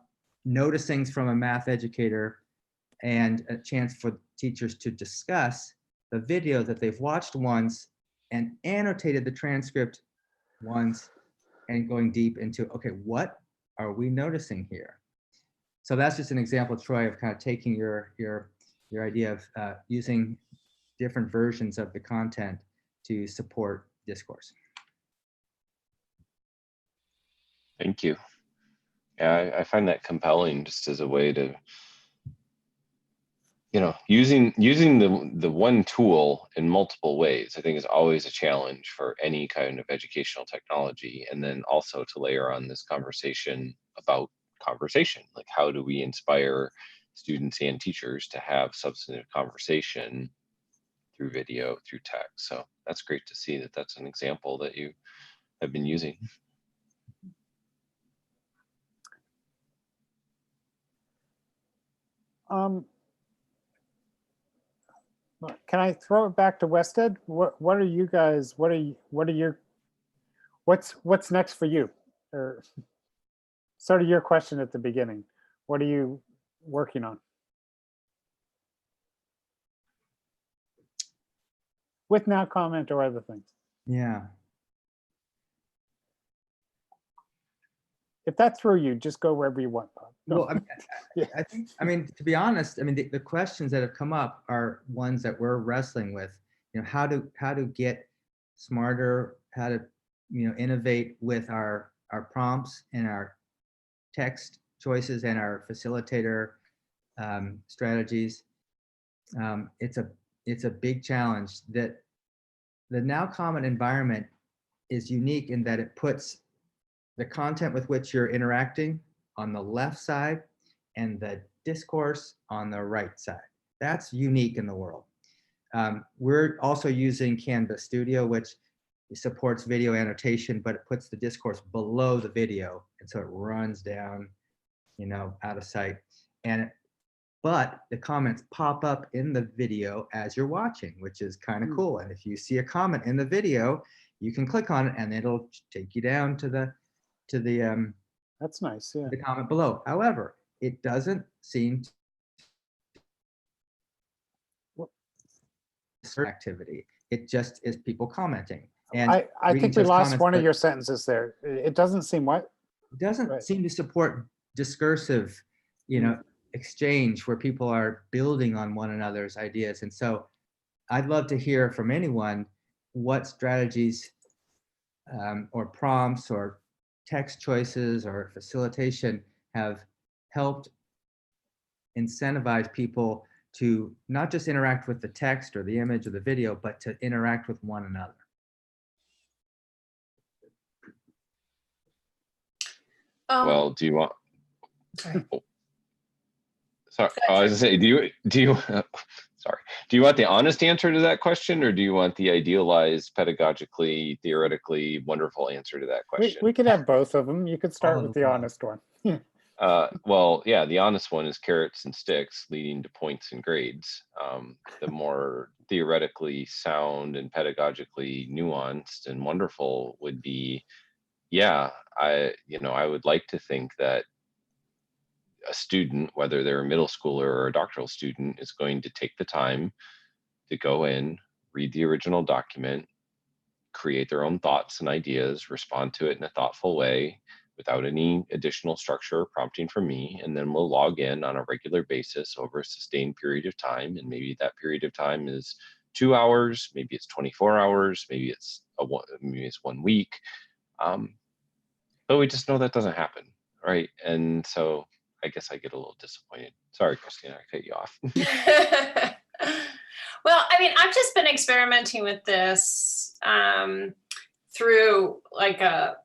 noticings from a math educator and a chance for teachers to discuss the video that they've watched once and annotated the transcript once and going deep into, okay, what are we noticing here? So that's just an example, Troy, of kind of taking your idea of using different versions of the content to support discourse. Thank you. Yeah, I find that compelling just as a way to, you know, using the one tool in multiple ways, I think is always a challenge for any kind of educational technology. And then also to layer on this conversation about conversation, like how do we inspire students and teachers to have substantive conversation through video, through text. So that's great to see that that's an example that you have been using. Can I throw it back to WestEd? What are you guys? What's next for you? Or sort of your question at the beginning. What are you working on? With NowComment or other things? Yeah. If that threw you, just go wherever you want, Bob. No. Well, I mean, to be honest, I mean, the questions that have come up are ones that we're wrestling with. You know, how to get smarter, how to, you know, innovate with our prompts and our text choices and our facilitator strategies. It's a big challenge. That the NowComment environment is unique in that it puts the content with which you're interacting on the left side and the discourse on the right side. That's unique in the world. We're also using Canvas Studio, which supports video annotation, but it puts the discourse below the video. And so it runs down, you know, out of sight. But the comments pop up in the video as you're watching, which is kind of cool. And if you see a comment in the video, you can click on it and it'll take you down to the that's nice. Yeah. the comment below. However, it doesn't seem to activity. It just is people commenting. And I think we lost one of your sentences there. It doesn't seem what? It doesn't seem to support discursive, you know, exchange where people are building on one another's ideas. And so I'd love to hear from anyone what strategies or prompts or text choices or facilitation have helped incentivize people to not just interact with the text or the image or the video, but to interact with one another. Well, do you want? Oh, sorry, I was gonna say, do you? Sorry, do you want the honest answer to that question, or do you want the idealized, pedagogically, theoretically wonderful answer to that question? We could have both of them. You could start with the honest one. Well, yeah, the honest one is carrots and sticks leading to points and grades. The more theoretically sound and pedagogically nuanced and wonderful would be, yeah, I would like to think that a student, whether they're a middle schooler or a doctoral student, is going to take the time to go in, read the original document, create their own thoughts and ideas, respond to it in a thoughtful way without any additional structure or prompting from me, and then we'll log in on a regular basis over a sustained period of time. And maybe that period of time is 2 hours, maybe it's 24 hours, maybe it's 1 week. But we just know that doesn't happen, right? And so I guess I get a little disappointed. Sorry, Christina, I cut you off. Well, I mean, I've just been experimenting with this through like a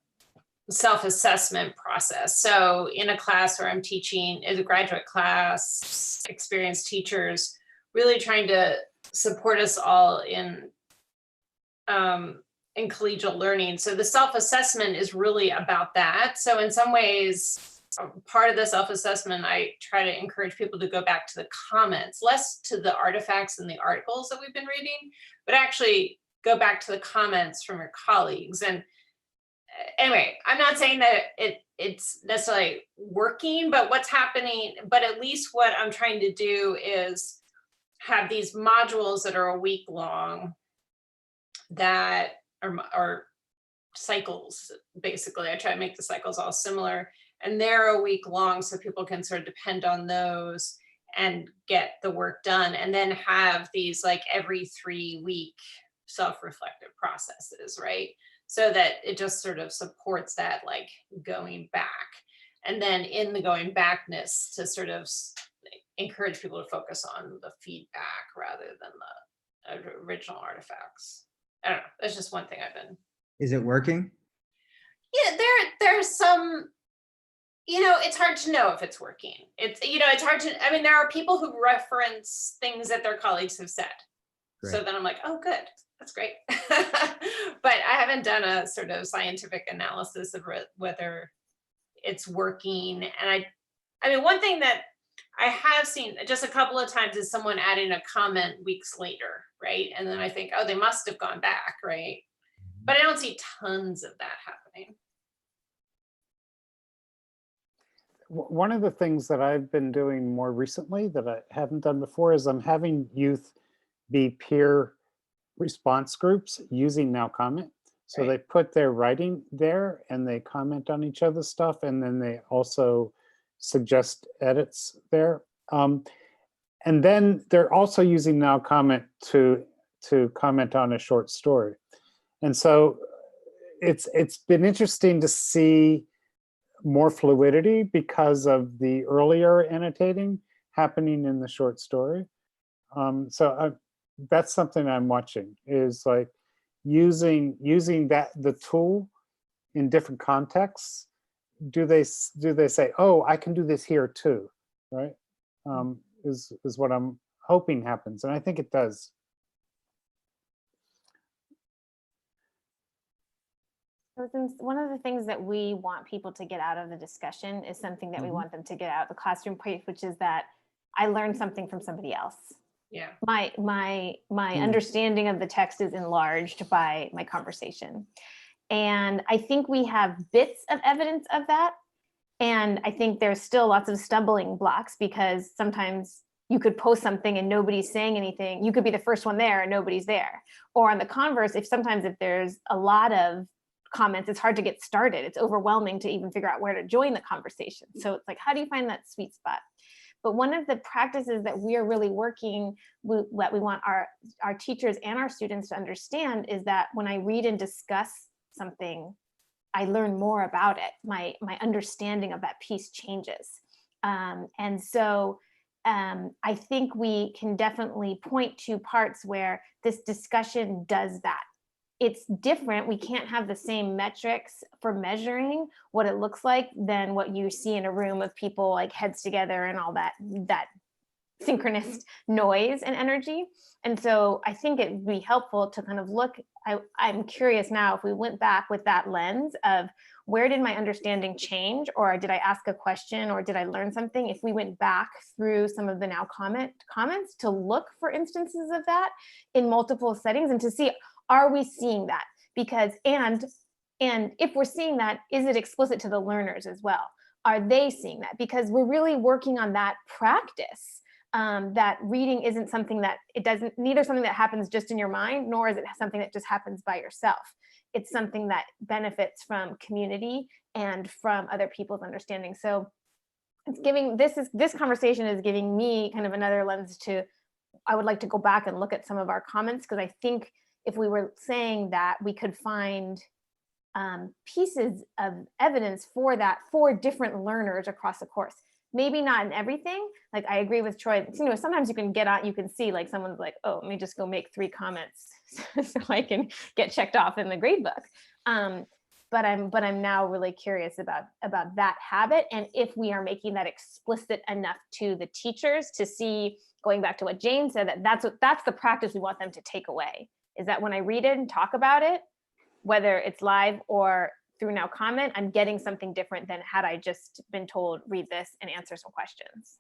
self-assessment process. So in a class where I'm teaching, is a graduate class, experienced teachers, really trying to support us all in collegial learning. So the self-assessment is really about that. So in some ways, part of the self-assessment, I try to encourage people to go back to the comments, less to the artifacts and the articles that we've been reading, but actually go back to the comments from your colleagues. And anyway, I'm not saying that it's necessarily working, but what's happening, but at least what I'm trying to do is have these modules that are a week long that are cycles, basically. I try to make the cycles all similar, and they're a week long so people can sort of depend on those and get the work done, and then have these like every 3 week self-reflective processes, right? So that it just sort of supports that like going back. And then in the going backness to sort of encourage people to focus on the feedback rather than the original artifacts. I don't know, that's just one thing I've been. Is it working? Yeah, there's some, it's hard to know if it's working. It's hard to, I mean, there are people who reference things that their colleagues have said. Great. So then I'm like, oh, good, that's great. But I haven't done a sort of scientific analysis of whether it's working. And I mean, one thing that I have seen just a couple of times is someone adding a comment weeks later, right? And then I think, oh, they must have gone back, right? But I don't see tons of that happening. One of the things that I've been doing more recently that I haven't done before is I'm having youth be peer response groups using NowComment. So Right. they put their writing there and they comment on each other's stuff, and then they also suggest edits there. And then they're also using NowComment to comment on a short story. And so it's been interesting to see more fluidity because of the earlier annotating happening in the short story. That's something I'm watching, is like using the tool in different contexts. Do they say, oh, I can do this here too, right? Is what I'm hoping happens, and I think it does. One of the things that we want people to get out of the discussion is something that we want them to get out of the classroom, which is that I learned something from somebody else. Yeah. My understanding of the text is enlarged by my conversation. And I think we have bits of evidence of that. And I think there's still lots of stumbling blocks, because sometimes you could post something and nobody's saying anything. You could be the first one there and nobody's there. Or on the converse, if there's a lot of comments, it's hard to get started. It's overwhelming to even figure out where to join the conversation. So it's like, how do you find that sweet spot? But one of the practices that we are really working with, that we want our teachers and our students to understand, is that when I read and discuss something, I learn more about it. My understanding of that piece changes. And so I think we can definitely point to parts where this discussion does that. It's different. We can't have the same metrics for measuring what it looks like than what you see in a room of people like heads together and all that synchronous noise and energy. And so I think it'd be helpful to kind of look, I'm curious now, if we went back with that lens of where did my understanding change, or did I ask a question, or did I learn something? If we went back through some of the comments to look for instances of that in multiple settings and to see, are we seeing that? Because, and if we're seeing that, is it explicit to the learners as well? Are they seeing that? Because we're really working on that practice, that reading isn't something that, neither something that happens just in your mind, nor is it something that just happens by yourself. It's something that benefits from community and from other people's understanding. So it's giving, this conversation is giving me kind of another lens to, I would like to go back and look at some of our comments, because I think if we were saying that, we could find pieces of evidence for that for different learners across the course. maybe not in everything. Like I agree with Troy, you know, sometimes you can get on, you can see like someone's like, oh, let me just go make 3 comments so I can get checked off in the grade book. But I'm now really curious about that habit, and if we are making that explicit enough to the teachers to see, going back to what Jane said, that's the practice we want them to take away, is that when I read it and talk about it, whether it's live or through NowComment, I'm getting something different than had I just been told, read this and answer some questions.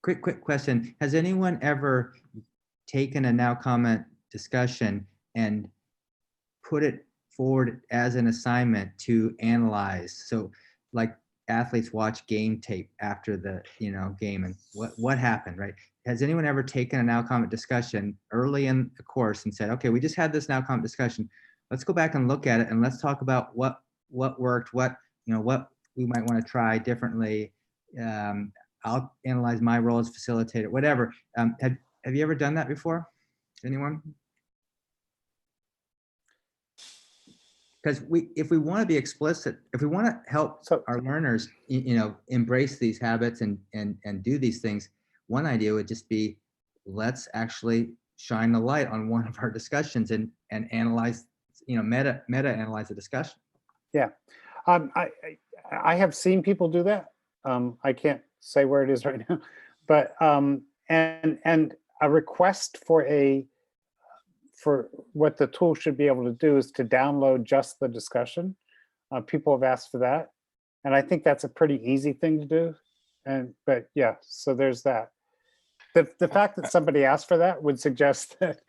Quick question. Has anyone ever taken a NowComment discussion and put it forward as an assignment to analyze? So like athletes watch game tape after the game, and what happened, right? Has anyone ever taken a NowComment discussion early in the course and said, okay, we just had this NowComment discussion, let's go back and look at it and let's talk about what worked, what we might want to try differently. I'll analyze my role as facilitator, whatever. Have you ever done that before? Anyone? Because if we want to be explicit, if we want to help our learners, embrace these habits and do these things, one idea would just be, let's actually shine the light on one of our discussions and analyze, meta analyze the discussion. Yeah, I have seen people do that. I can't say where it is right now, but and a request for what the tool should be able to do is to download just the discussion. People have asked for that, and I think that's a pretty easy thing to do. But yeah, so there's that. The fact that somebody asked for that would suggest that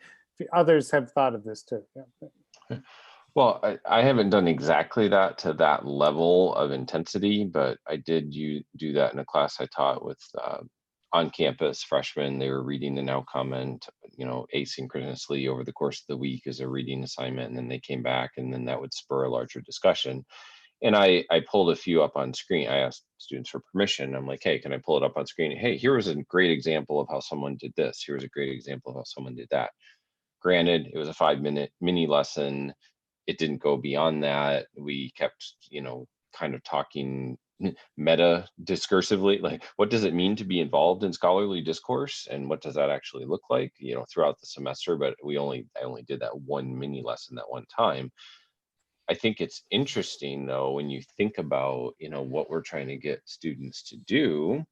others have thought of this too. Yeah. Well, I haven't done exactly that to that level of intensity, but I did do that in a class I taught with on-campus freshmen. They were reading the NowComment, asynchronously over the course of the week as a reading assignment, and then they came back, and then that would spur a larger discussion. And I pulled a few up on screen. I asked students for permission. I'm like, hey, can I pull it up on screen? Hey, here was a great example of how someone did this. Here was a great example of how someone did that. Granted, it was a 5-minute mini lesson. It didn't go beyond that. We kept, kind of talking meta discursively, like what does it mean to be involved in scholarly discourse, and what does that actually look like, throughout the semester. But I only did that one mini lesson that one time. I think it's interesting though, when you think about, what we're trying to get students to do,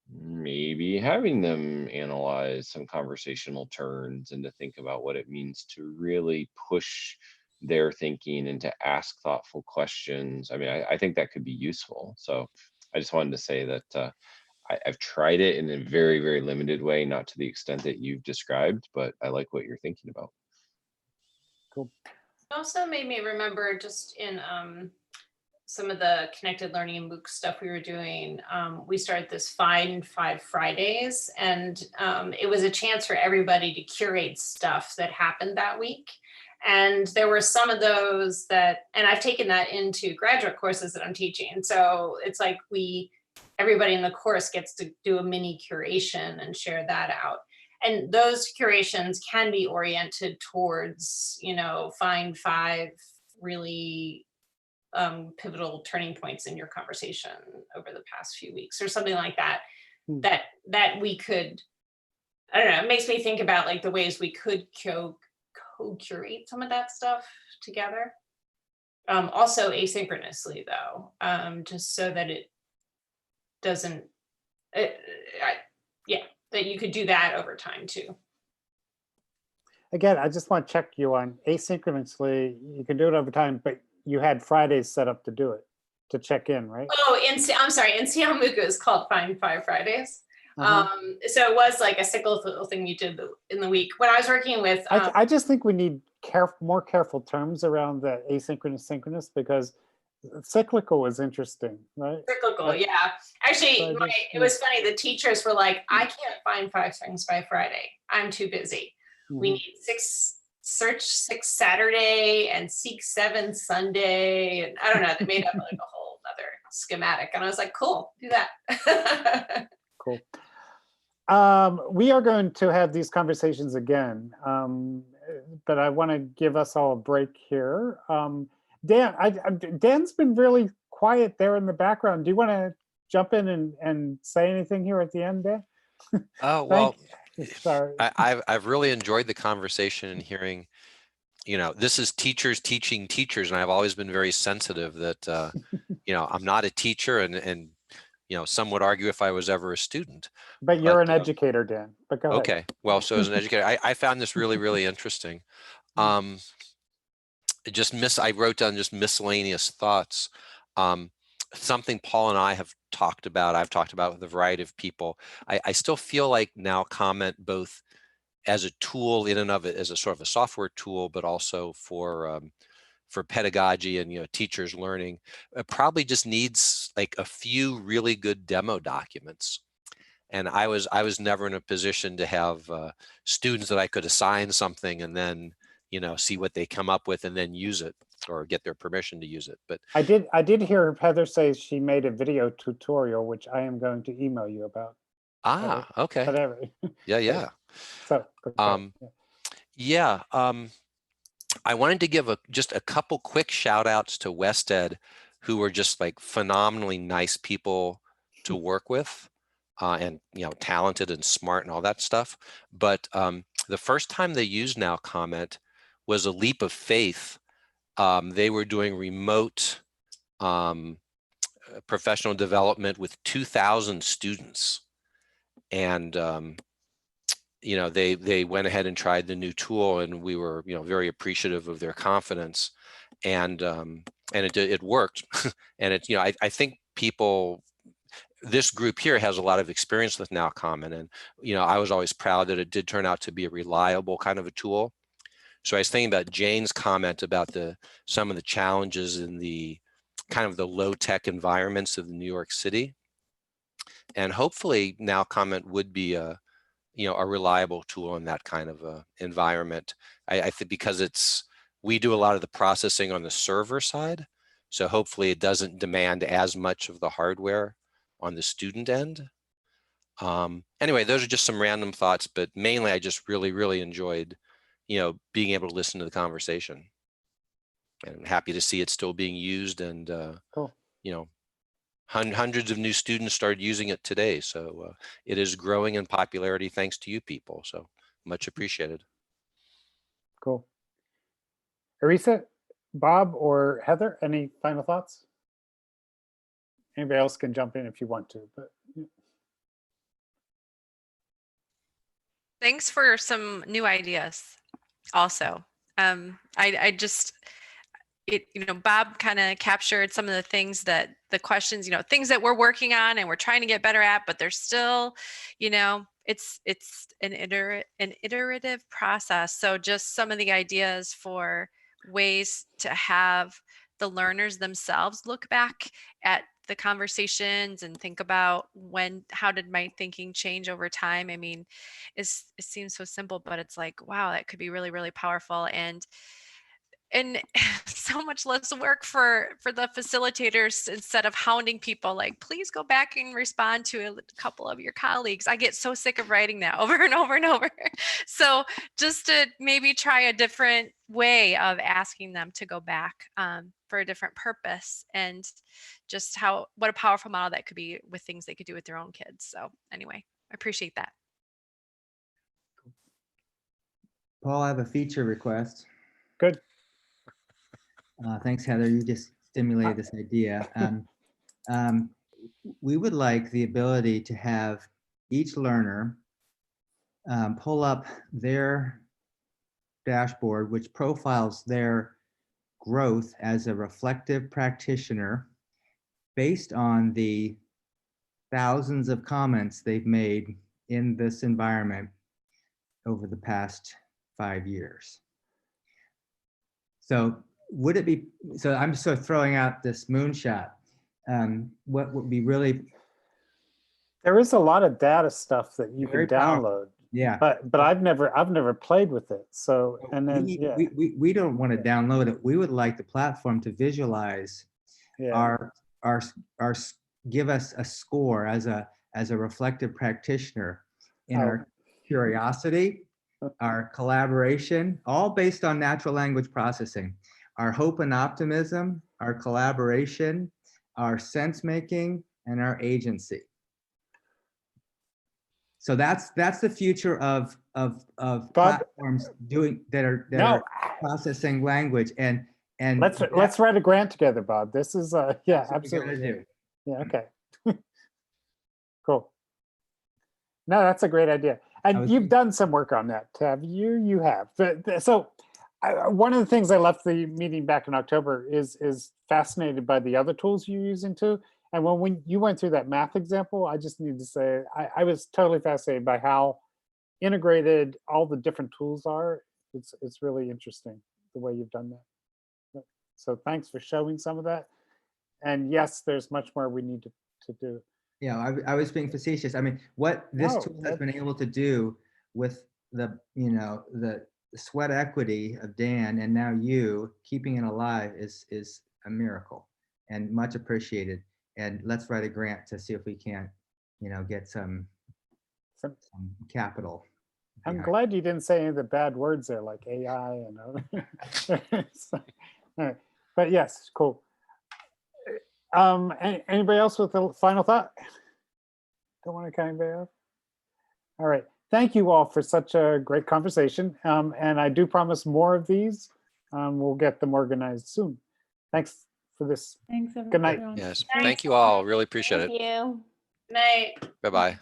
maybe having them analyze some conversational turns and to think about what it means to really push their thinking and to ask thoughtful questions. I mean, I think that could be useful. So I just wanted to say that I've tried it in a very, very limited way, not to the extent that you've described, but I like what you're thinking about. Cool. It also made me remember just in some of the connected learning MOOC stuff we were doing, we started this Find 5 Fridays, and it was a chance for everybody to curate stuff that happened that week. And there were some of those that, and I've taken that into graduate courses that I'm teaching. So it's like everybody in the course gets to do a mini curation and share that out. And those curations can be oriented towards, find 5 really pivotal turning points in your conversation over the past few weeks or something like that, that we could, I don't know, it makes me think about like the ways we could co-curate some of that stuff together. Also asynchronously though, just so that it doesn't, that you could do that over time too. Again, I just want to check you on asynchronously. You can do it over time, but you had Fridays set up to do it, to check in, right? Oh, I'm sorry, in Seattle MOOC is called Find 5 Fridays. So it was like a cyclical thing you did in the week. When I was working with, I just think we need more careful terms around the asynchronous, synchronous, because cyclical is interesting, right? Cyclical, yeah. Actually, it was funny. The teachers were like, I can't find 5 things by Friday. I'm too busy. We need 6 Saturday and seek 7 Sunday. And I don't know, they made up like a whole other schematic. And I was like, cool, do that. Cool. We are going to have these conversations again, but I want to give us all a break here. Dan, Dan's been really quiet there in the background. Do you want to jump in and say anything here at the end, Dan? Oh, well, Sorry. I've really enjoyed the conversation and hearing, this is teachers teaching teachers, and I've always been very sensitive that, I'm not a teacher, and some would argue if I was ever a student. But you're an educator, Dan. But go ahead. Okay, well, so as an educator, I found this really, really interesting. I wrote down just miscellaneous thoughts. Something Paul and I have talked about, I've talked about with a variety of people. I still feel like NowComment, both as a tool in and of it, as a sort of a software tool, but also for pedagogy and teachers learning, probably just needs like a few really good demo documents. And I was never in a position to have students that I could assign something and then see what they come up with and then use it or get their permission to use it. But I did hear Heather say she made a video tutorial, which I am going to email you about. Okay. Whatever. Yeah. So I wanted to give just a couple quick shout outs to WestEd, who were just like phenomenally nice people to work with, and talented and smart and all that stuff. But the first time they used NowComment was a leap of faith. They were doing remote professional development with 2,000 students, and they went ahead and tried the new tool, and we were very appreciative of their confidence, and it worked. And I think this group here has a lot of experience with NowComment, and I was always proud that it did turn out to be a reliable kind of a tool. So I was thinking about Jane's comment about some of the challenges in the kind of the low-tech environments of New York City, and hopefully NowComment would be a reliable tool in that kind of environment. I think because we do a lot of the processing on the server side, so hopefully it doesn't demand as much of the hardware on the student end. Anyway, those are just some random thoughts, but mainly I just really, really enjoyed being able to listen to the conversation, and I'm happy to see it still being used, and cool. Hundreds of new students started using it today, so it is growing in popularity thanks to you people, so much appreciated. Cool. Irisa, Bob, or Heather, any final thoughts? Anybody else can jump in if you want to, but Thanks for some new ideas also. Bob kind of captured some of the things the questions, things that we're working on and we're trying to get better at, but there's still, it's an iterative process. So just some of the ideas for ways to have the learners themselves look back at the conversations and think about how did my thinking change over time? I mean, it seems so simple, but it's like, wow, that could be really, really powerful. And so much less work for the facilitators, instead of hounding people like, please go back and respond to a couple of your colleagues. I get so sick of writing that over and over and over. So just to maybe try a different way of asking them to go back for a different purpose, and just what a powerful model that could be with things they could do with their own kids. So anyway, I appreciate that. Paul, I have a feature request. Good. Thanks, Heather. You just stimulated this idea. We would like the ability to have each learner pull up their dashboard, which profiles their growth as a reflective practitioner based on the thousands of comments they've made in this environment over the past 5 years. So would it be, so I'm sort of throwing out this moonshot. What would be really, there is a lot of data stuff that you very can download. Yeah, but I've never played with it. So, and then we don't want to download it. We would like the platform to visualize our give us a score as a reflective practitioner in our curiosity, our collaboration, all based on natural language processing, our hope and optimism, our collaboration, our sense making, and our agency. So that's the future of platforms doing that No, are processing language and let's write a grant together, Bob. This is yeah, that's what we're absolutely. gonna do. Yeah, okay. Cool. No, that's a great idea. And you've done some work on that, have you? You have. So one of the things I left the meeting back in October is fascinated by the other tools you're using too. And when you went through that math example, I just need to say, I was totally fascinated by how integrated all the different tools are. It's really interesting the way you've done that. So thanks for showing some of that. And yes, there's much more we need to do. Yeah, I was being facetious. I mean, what this No, tool has been able to do with the, the sweat equity of Dan and now you keeping it alive is a miracle and much appreciated. And let's write a grant to see if we can't, get some capital. I'm glad you didn't say any of the bad words there, like AI and other. So, all right. But yes, cool. Anybody else with a final thought? Don't want to cut anybody off? All right. Thank you all for such a great conversation. And I do promise more of these. We'll get them organized soon. Thanks for this. Thanks, everyone. Good night. Yes. Thank you all. Really appreciate it. Thank you. Night. Bye-bye.